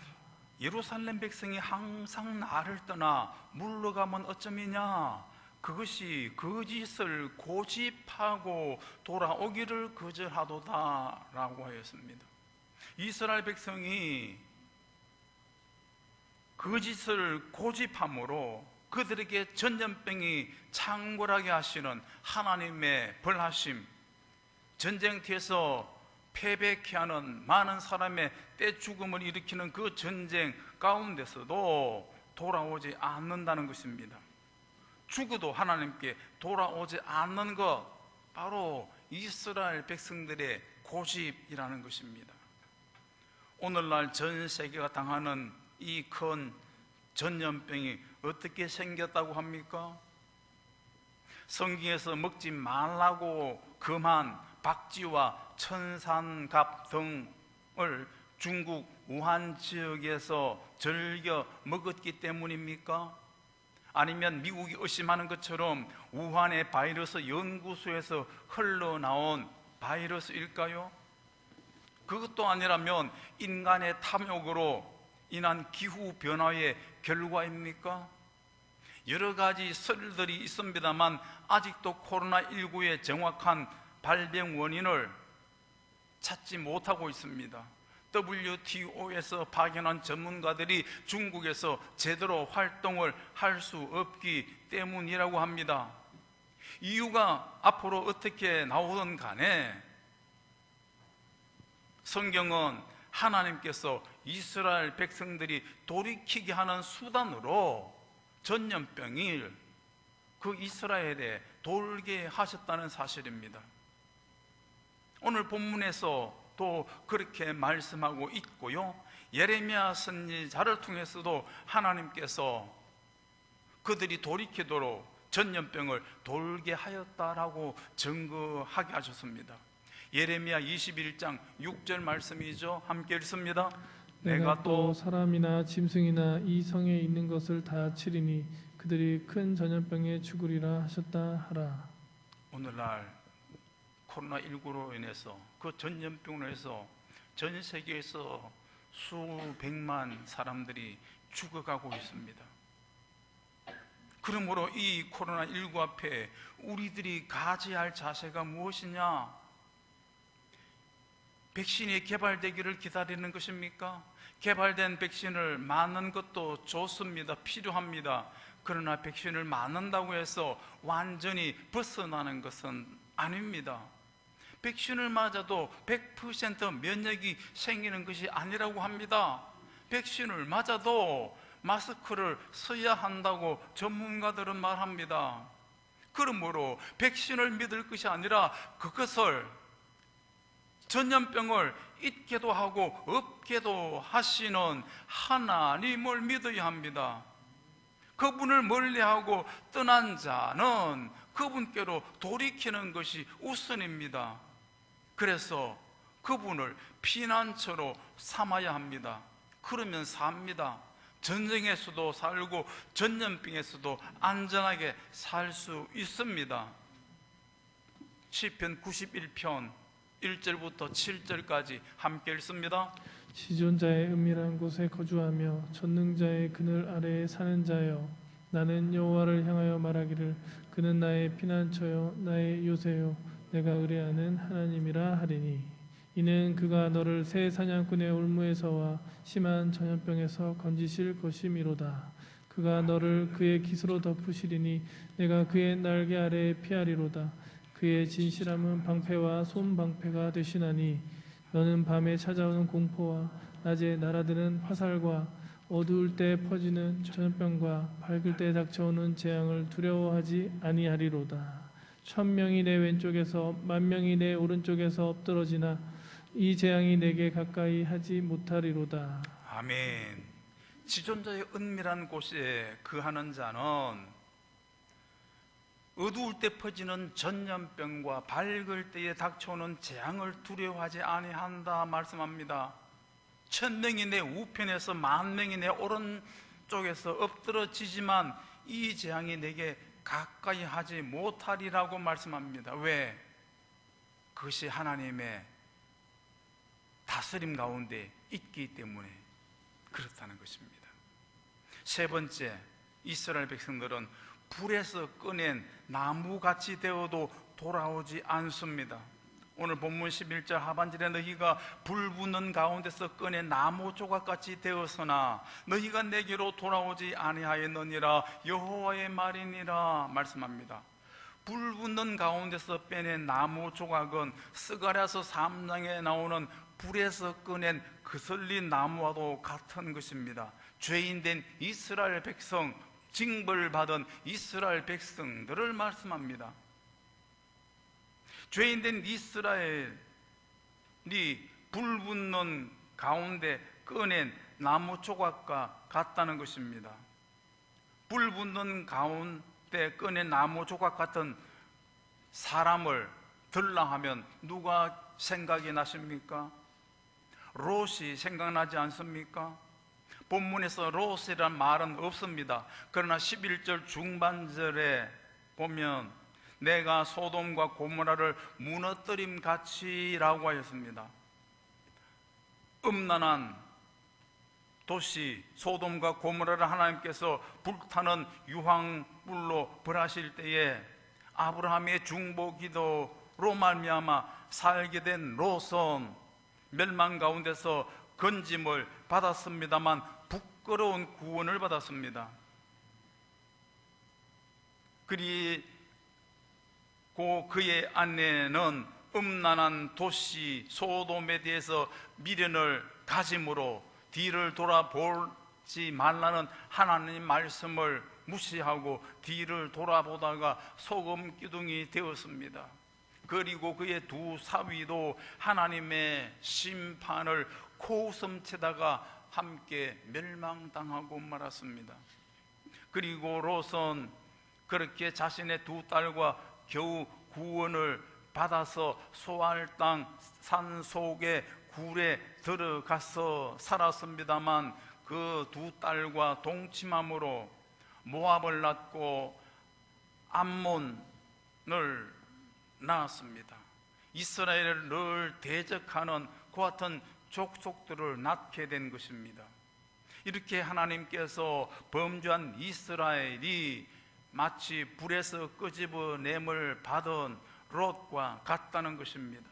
예루살렘 백성이 항상 나를 떠나 물러가면 어쩌미냐. 그것이 거짓을 고집하고 돌아오기를 거절하도다 라고 하였습니다. 이스라엘 백성이 거짓을 고집함으로 그들에게 전염병이 창궐하게 하시는 하나님의 벌하심, 전쟁터에서 패배케 하는 많은 사람의 떼죽음을 일으키는 그 전쟁 가운데서도 돌아오지 않는다는 것입니다. 죽어도 하나님께 돌아오지 않는 것, 바로 이스라엘 백성들의 고집이라는 것입니다. 오늘날 전 세계가 당하는 이 큰 전염병이 어떻게 생겼다고 합니까? 성경에서 먹지 말라고 금한 박쥐와 천산갑 등을 중국 우한 지역에서 즐겨 먹었기 때문입니까? 아니면 미국이 의심하는 것처럼 우한의 바이러스 연구소에서 흘러나온 바이러스일까요? 그것도 아니라면 인간의 탐욕으로 인한 기후변화의 결과입니까? 여러 가지 설들이 있습니다만 아직도 코로나19의 정확한 발병 원인을 찾지 못하고 있습니다. WTO에서 파견한 전문가들이 중국에서 제대로 활동을 할 수 없기 때문이라고 합니다. 이유가 앞으로 어떻게 나오든 간에 성경은 하나님께서 이스라엘 백성들이 돌이키게 하는 수단으로 전염병이 그 이스라엘에 돌게 하셨다는 사실입니다. 오늘 본문에서 또 그렇게 말씀하고 있고요, 예레미야 선지자를 통해서도 하나님께서 그들이 돌이키도록 전염병을 돌게 하였다라고 증거하게 하셨습니다. 예레미야 21장 6절 말씀이죠. 함께 읽습니다. 내가 또 사람이나 짐승이나 이 성에 있는 것을 다 치리니 그들이 큰 전염병에 죽으리라 하셨다 하라. 오늘날 코로나19로 인해서 그 전염병으로 해서 전 세계에서 수백만 사람들이 죽어가고 있습니다. 그러므로 이 코로나19 앞에 우리들이 가져야 할 자세가 무엇이냐? 백신이 개발되기를 기다리는 것입니까? 개발된 백신을 맞는 것도 좋습니다. 필요합니다. 그러나 백신을 맞는다고 해서 완전히 벗어나는 것은 아닙니다. 백신을 맞아도 100% 면역이 생기는 것이 아니라고 합니다. 백신을 맞아도 마스크를 써야 한다고 전문가들은 말합니다. 그러므로 백신을 믿을 것이 아니라 그것을, 전염병을 있게도 하고 없게도 하시는 하나님을 믿어야 합니다. 그분을 멀리하고 떠난 자는 그분께로 돌이키는 것이 우선입니다. 그래서 그분을 피난처로 삼아야 합니다. 그러면 삽니다. 전쟁에서도 살고 전염병에서도 안전하게 살 수 있습니다. 시편 91편 1절부터 7절까지 함께 읽습니다. 지존자의 은밀한 곳에 거주하며 전능자의 그늘 아래에 사는 자여, 나는 여호와를 향하여 말하기를 그는 나의 피난처요 나의 요새요 내가 의뢰하는 하나님이라 하리니, 이는 그가 너를 새 사냥꾼의 올무에서와 심한 전염병에서 건지실 것이미로다. 그가 너를 그의 깃으로 덮으시리니 내가 그의 날개 아래에 피하리로다. 그의 진실함은 방패와 손방패가 되시나니 너는 밤에 찾아오는 공포와 낮에 날아드는 화살과 어두울 때 퍼지는 전염병과 밝을 때 닥쳐오는 재앙을 두려워하지 아니하리로다. 1000명이 내 왼쪽에서 10,000명이 내 오른쪽에서 엎드러지나 이 재앙이 내게 가까이 하지 못하리로다. 아멘. 지존자의 은밀한 곳에 거하는 자는 어두울 때 퍼지는 전염병과 밝을 때에 닥쳐오는 재앙을 두려워하지 아니한다 말씀합니다. 1000명이 내 우편에서 10,000명이 내 오른쪽에서 엎드러지지만 이 재앙이 내게 가까이 하지 못하리라고 말씀합니다. 왜? 그것이 하나님의 다스림 가운데 있기 때문에 그렇다는 것입니다. 세 번째, 이스라엘 백성들은 불에서 꺼낸 나무같이 되어도 돌아오지 않습니다. 오늘 본문 11절 하반절에 너희가 불 붙는 가운데서 꺼낸 나무 조각같이 되었으나 너희가 내게로 돌아오지 아니하였느니라 여호와의 말이니라 말씀합니다. 불 붙는 가운데서 빼낸 나무 조각은 스가랴서 3장에 나오는 불에서 꺼낸 그슬린 나무와도 같은 것입니다. 죄인된 이스라엘 백성, 징벌받은 이스라엘 백성들을 말씀합니다. 죄인된 이스라엘이 불 붙는 가운데 꺼낸 나무 조각과 같다는 것입니다. 불 붙는 가운데 꺼낸 나무 조각 같은 사람을 들라 하면 누가 생각이 나십니까? 롯이 생각나지 않습니까? 본문에서 롯이란 말은 없습니다. 그러나 11절 중반절에 보면 내가 소돔과 고모라를 무너뜨림 같이라고 하였습니다. 음란한 도시 소돔과 고모라를 하나님께서 불타는 유황불로 벌하실 때에 아브라함의 중보 기도로 말미암아 살게 된 롯은 멸망 가운데서 건짐을 받았습니다만 부끄러운 구원을 받았습니다. 그리고 그의 아내는 음란한 도시 소돔에 대해서 미련을 가짐으로 뒤를 돌아보지 말라는 하나님 말씀을 무시하고 뒤를 돌아보다가 소금 기둥이 되었습니다. 그리고 그의 두 사위도 하나님의 심판을 코웃음치다가 함께 멸망당하고 말았습니다. 그리고 롯은 그렇게 자신의 두 딸과 겨우 구원을 받아서 소알 땅 산속의 굴에 들어가서 살았습니다만 그 두 딸과 동침함으로 모압을 낳고 암몬을 낳았습니다. 이스라엘을 늘 대적하는 그 같은 족속들을 낳게 된 것입니다. 이렇게 하나님께서 범죄한 이스라엘이 마치 불에서 끄집어냄을 받은 롯과 같다는 것입니다.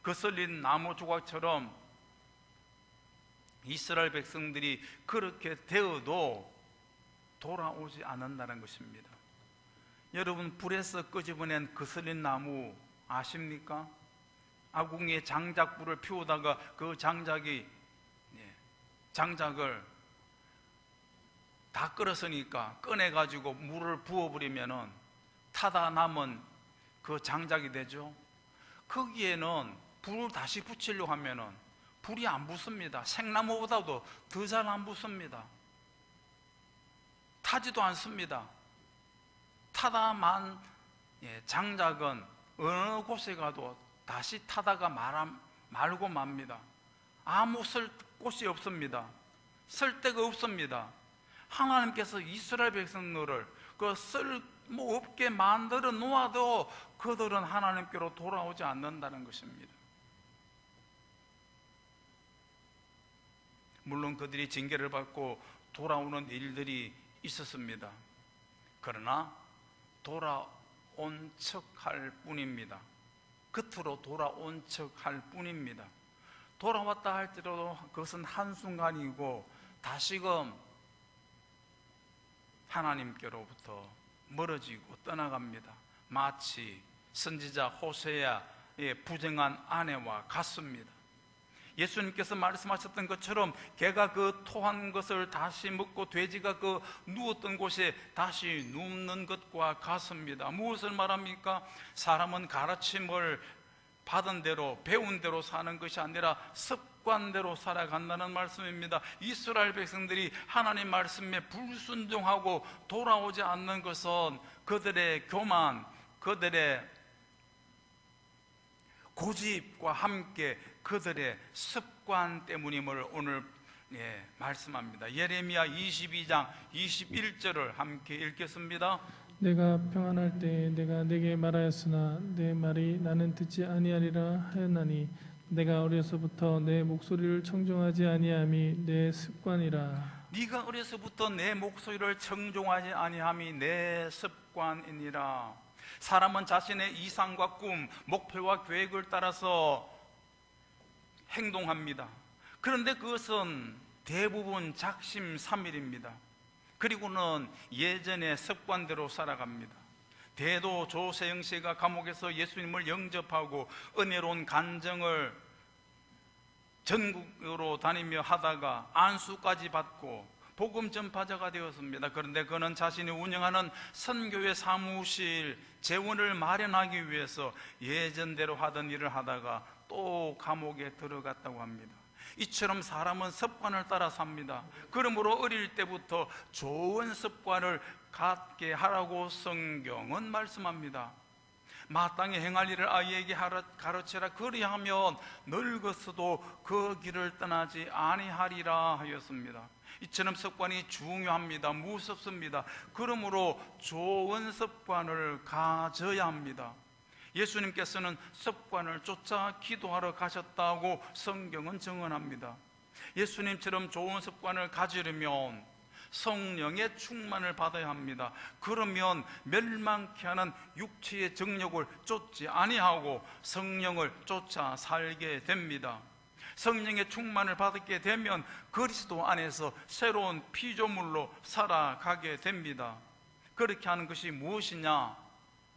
거슬린 나무 조각처럼 이스라엘 백성들이 그렇게 되어도 돌아오지 않는다는 것입니다. 여러분, 불에서 끄집어낸 거슬린 나무 아십니까? 아궁이에 장작불을 피우다가 그 장작을 다 끓었으니까 꺼내가지고 물을 부어버리면은 타다 남은 그 장작이 되죠. 거기에는 불을 다시 붙이려고 하면은 불이 안 붙습니다. 생나무보다도 더 잘 안 붙습니다. 타지도 않습니다. 타다 만 장작은 어느 곳에 가도 다시 타다가 말고 맙니다. 아무 쓸 곳이 없습니다. 쓸 데가 없습니다. 하나님께서 이스라엘 백성들을 그 쓸모없게 만들어 놓아도 그들은 하나님께로 돌아오지 않는다는 것입니다. 물론 그들이 징계를 받고 돌아오는 일들이 있었습니다. 그러나 돌아온 척할 뿐입니다. 겉으로 돌아온 척할 뿐입니다. 돌아왔다 할지라도 그것은 한순간이고 다시금 하나님께로부터 멀어지고 떠나갑니다. 마치 선지자 호세아의 부정한 아내와 같습니다. 예수님께서 말씀하셨던 것처럼 개가 그 토한 것을 다시 먹고 돼지가 그 누웠던 곳에 다시 눕는 것과 같습니다. 무엇을 말합니까? 사람은 가르침을 받은 대로 배운 대로 사는 것이 아니라 습관대로 살아간다는 말씀입니다. 이스라엘 백성들이 하나님 말씀에 불순종하고 돌아오지 않는 것은 그들의 교만, 그들의 고집과 함께 그들의 습관 때문임을 오늘 말씀합니다. 예레미야 22장 21절을 함께 읽겠습니다. 내가 평안할 때에 내가 네게 말하였으나 내 말이 나는 듣지 아니하리라 하였나니 내가 어려서부터 내 목소리를 청종하지 아니함이 내 습관이라. 네가 어려서부터 내 목소리를 청종하지 아니함이 내 습관이니라. 사람은 자신의 이상과 꿈, 목표와 계획을 따라서 행동합니다. 그런데 그것은 대부분 작심삼일입니다. 그리고는 예전의 습관대로 살아갑니다. 대도 조세영 씨가 감옥에서 예수님을 영접하고 은혜로운 간증을 전국으로 다니며 하다가 안수까지 받고 복음 전파자가 되었습니다. 그런데 그는 자신이 운영하는 선교회 사무실 재원을 마련하기 위해서 예전대로 하던 일을 하다가 또 감옥에 들어갔다고 합니다. 이처럼 사람은 습관을 따라 삽니다. 그러므로 어릴 때부터 좋은 습관을 갖게 하라고 성경은 말씀합니다. 마땅히 행할 일을 아이에게 가르치라. 그리하면 늙어서도 그 길을 떠나지 아니하리라 하였습니다. 이처럼 습관이 중요합니다. 무섭습니다. 그러므로 좋은 습관을 가져야 합니다. 예수님께서는 습관을 쫓아 기도하러 가셨다고 성경은 증언합니다. 예수님처럼 좋은 습관을 가지려면 성령의 충만을 받아야 합니다. 그러면 멸망케 하는 육체의 정욕을 쫓지 아니하고 성령을 쫓아 살게 됩니다. 성령의 충만을 받게 되면 그리스도 안에서 새로운 피조물로 살아가게 됩니다. 그렇게 하는 것이 무엇이냐?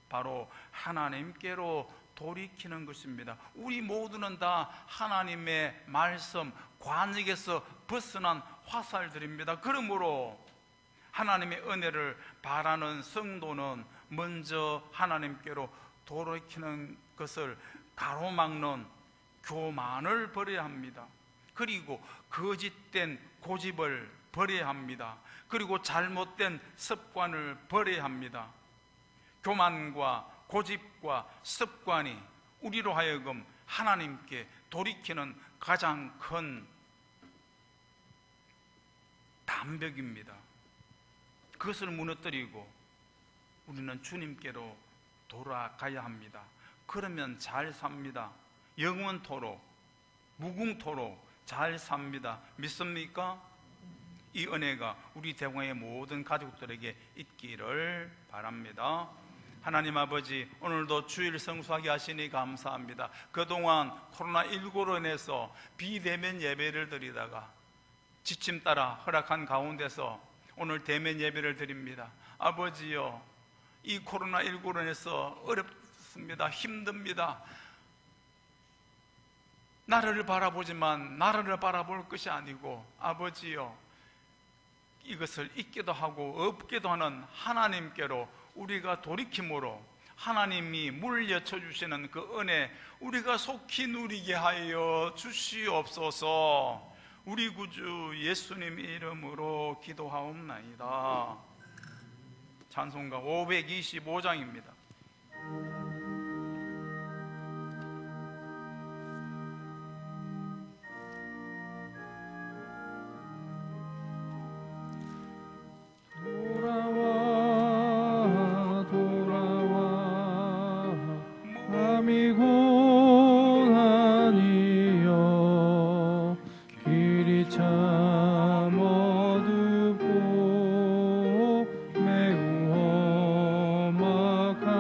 바로 하나님께로 돌이키는 것입니다. 우리 모두는 다 하나님의 말씀 관역에서 벗어난 화살들입니다. 그러므로 하나님의 은혜를 바라는 성도는 먼저 하나님께로 돌이키는 것을 가로막는 교만을 버려야 합니다. 그리고 거짓된 고집을 버려야 합니다. 그리고 잘못된 습관을 버려야 합니다. 교만과 고집과 습관이 우리로 하여금 하나님께 돌이키는 가장 큰 담벽입니다. 그것을 무너뜨리고 우리는 주님께로 돌아가야 합니다. 그러면 잘 삽니다. 영원토록 무궁토록 잘 삽니다. 믿습니까? 이 은혜가 우리 대광의 모든 가족들에게 있기를 바랍니다. 하나님 아버지, 오늘도 주일 성수하게 하시니 감사합니다. 그동안 코로나19로 인해서 비대면 예배를 드리다가 지침 따라 허락한 가운데서 오늘 대면 예배를 드립니다. 아버지요, 이 코로나19로 인해서 어렵습니다. 힘듭니다. 나라를 바라보지만 나라를 바라볼 것이 아니고 아버지요, 이것을 있기도 하고 없기도 하는 하나님께로 우리가 돌이킴으로 하나님이 물려쳐 주시는 그 은혜 우리가 속히 누리게 하여 주시옵소서. 우리 구주 예수님 이름으로 기도하옵나이다. 찬송가 525장입니다. 참 어둡고 매우 험악한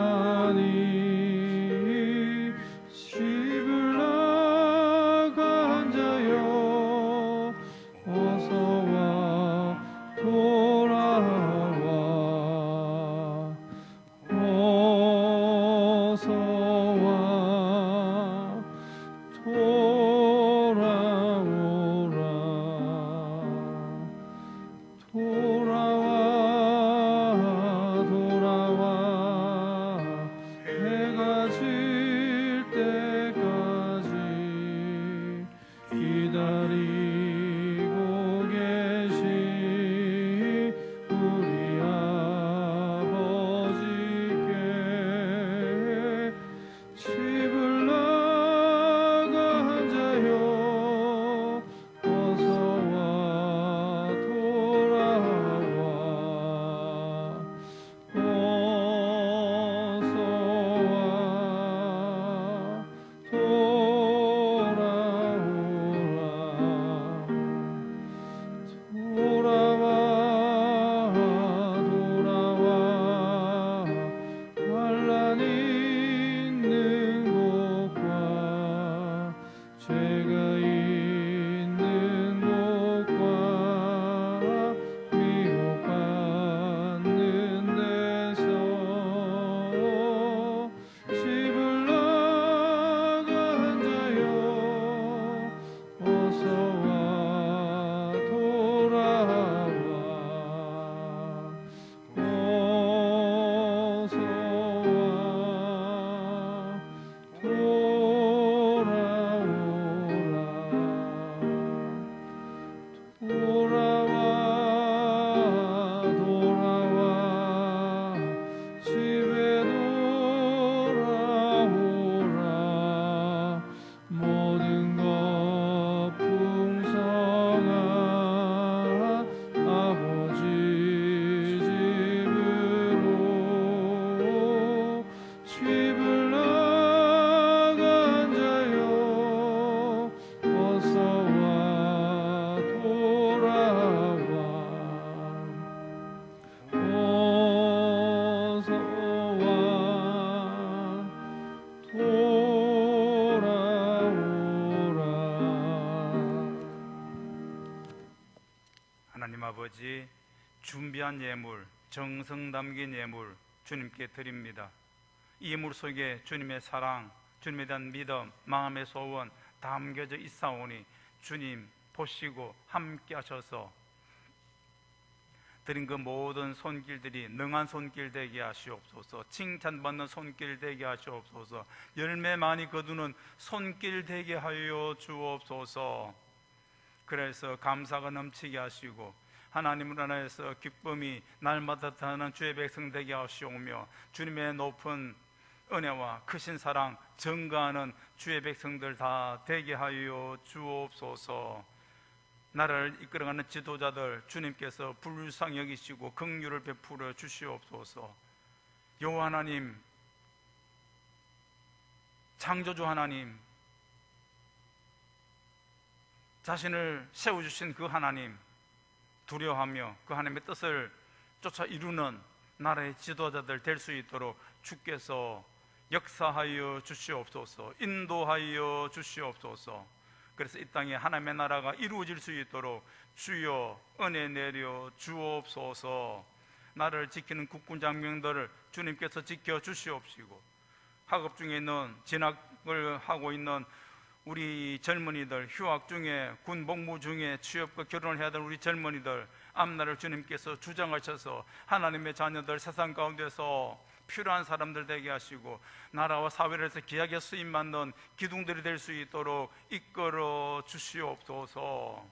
집을 나간 자여 어서와 돌아와 어서와 돌아오라. 하나님 아버지, 준비한 예물, 정성 담긴 예물 주님께 드립니다. 이 예물 속에 주님의 사랑, 주님에 대한 믿음, 마음의 소원 담겨져 있사오니 주님 보시고 함께 하셔서 드린 그 모든 손길들이 능한 손길 되게 하시옵소서. 칭찬받는 손길 되게 하시옵소서. 열매 많이 거두는 손길 되게 하여 주옵소서. 그래서 감사가 넘치게 하시고 하나님을 안에서 기쁨이 날마다 더하는 주의 백성 되게 하시오며 주님의 높은 은혜와 크신 사랑 증가하는 주의 백성들 다 되게 하여 주옵소서. 나를 이끌어가는 지도자들 주님께서 불쌍히 여기시고 긍휼을 베풀어 주시옵소서. 여호와 하나님, 창조주 하나님, 자신을 세워주신 그 하나님 두려워하며 그 하나님의 뜻을 쫓아 이루는 나라의 지도자들 될 수 있도록 주께서 역사하여 주시옵소서. 인도하여 주시옵소서. 그래서 이 땅에 하나님의 나라가 이루어질 수 있도록 주여 은혜 내려 주옵소서. 나를 지키는 국군 장병들을 주님께서 지켜 주시옵시고 학업 중에 있는 진학을 하고 있는 우리 젊은이들, 휴학 중에 군 복무 중에 취업과 결혼을 해야 될 우리 젊은이들 앞날을 주님께서 주장하셔서 하나님의 자녀들 세상 가운데서 필요한 사람들 되게 하시고 나라와 사회를 해서 귀하게 쓰임받는 기둥들이 될 수 있도록 이끌어 주시옵소서.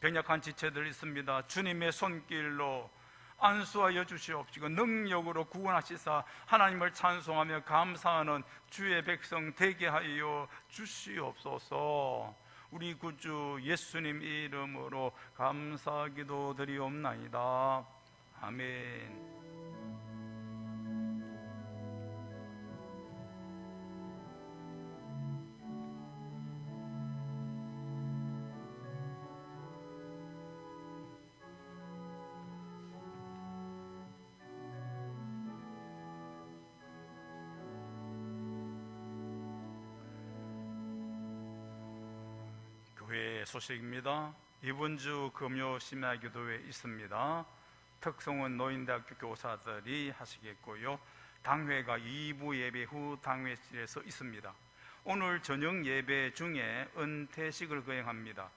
병약한 지체들 있습니다. 주님의 손길로 안수하여 주시옵시고 능력으로 구원하시사 하나님을 찬송하며 감사하는 주의 백성 되게 하여 주시옵소서. 우리 구주 예수님 이름으로 감사 기도 드리옵나이다. 아멘. 교회 소식입니다. 이번 주 금요 심야 기도회 있습니다. 특성은 노인대학교 교사들이 하시겠고요. 당회가 2부 예배 후 당회실에서 있습니다. 오늘 저녁 예배 중에 은퇴식을 거행합니다.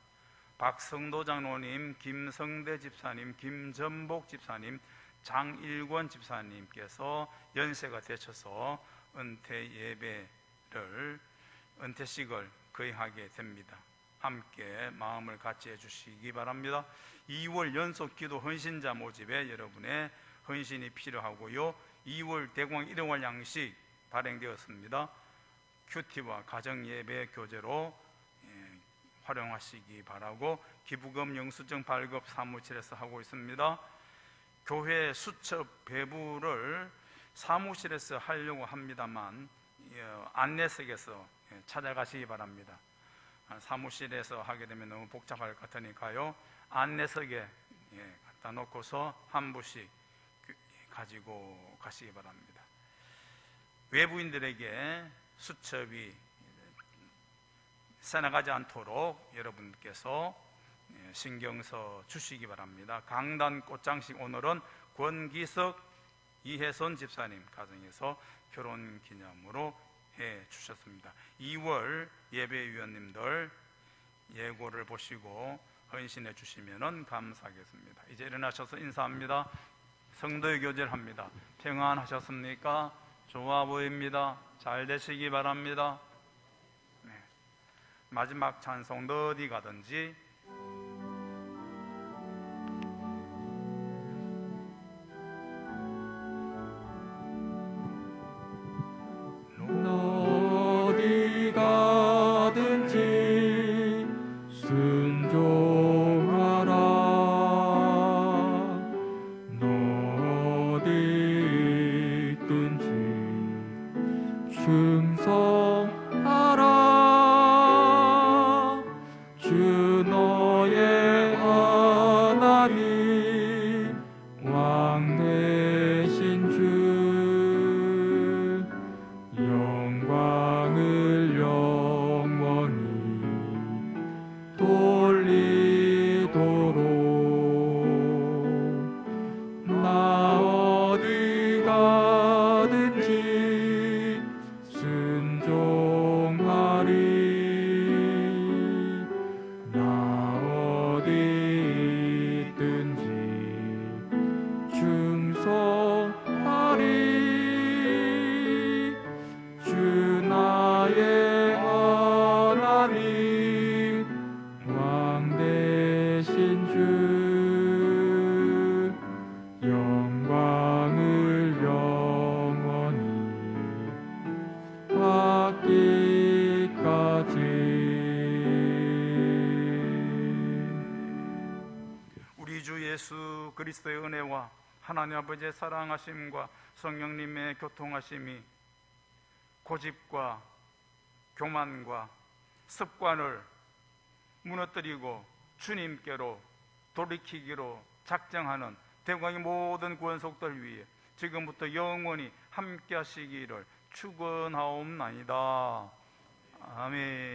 박성도 장로님, 김성대 집사님, 김전복 집사님, 장일권 집사님께서 연세가 되셔서 은퇴식을 거행하게 됩니다. 함께 마음을 같이 해주시기 바랍니다. 2월 연속 기도 헌신자 모집에 여러분의 헌신이 필요하고요. 2월 대공황 일용할 양식 발행되었습니다. 큐티와 가정예배 교재로 활용하시기 바라고 기부금 영수증 발급 사무실에서 하고 있습니다. 교회 수첩 배부를 사무실에서 하려고 합니다만 안내석에서 찾아가시기 바랍니다. 사무실에서 하게 되면 너무 복잡할 것 같으니까요. 안내석에 갖다 놓고서 한 부씩 가지고 가시기 바랍니다. 외부인들에게 수첩이 새나가지 않도록 여러분께서 신경써 주시기 바랍니다. 강단 꽃장식 오늘은 권기석, 이혜선 집사님 가정에서 결혼기념으로 해 주셨습니다. 2월 예배위원님들 예고를 보시고 헌신해 주시면 감사하겠습니다. 이제 일어나셔서 인사합니다. 성도의 교제를 합니다. 평안하셨습니까? 좋아 보입니다. 잘 되시기 바랍니다. 네. 마지막 찬송 어디 가든지 어디 가든지 순종하라. 너 어디 있든지 예수 그리스도의 은혜와 하나님 아버지의 사랑하심과 성령님의 교통하심이 고집과 교만과 습관을 무너뜨리고 주님께로 돌이키기로 작정하는 대광의 모든 구원속들 위해 지금부터 영원히 함께 하시기를 축원하옵나이다. 아멘.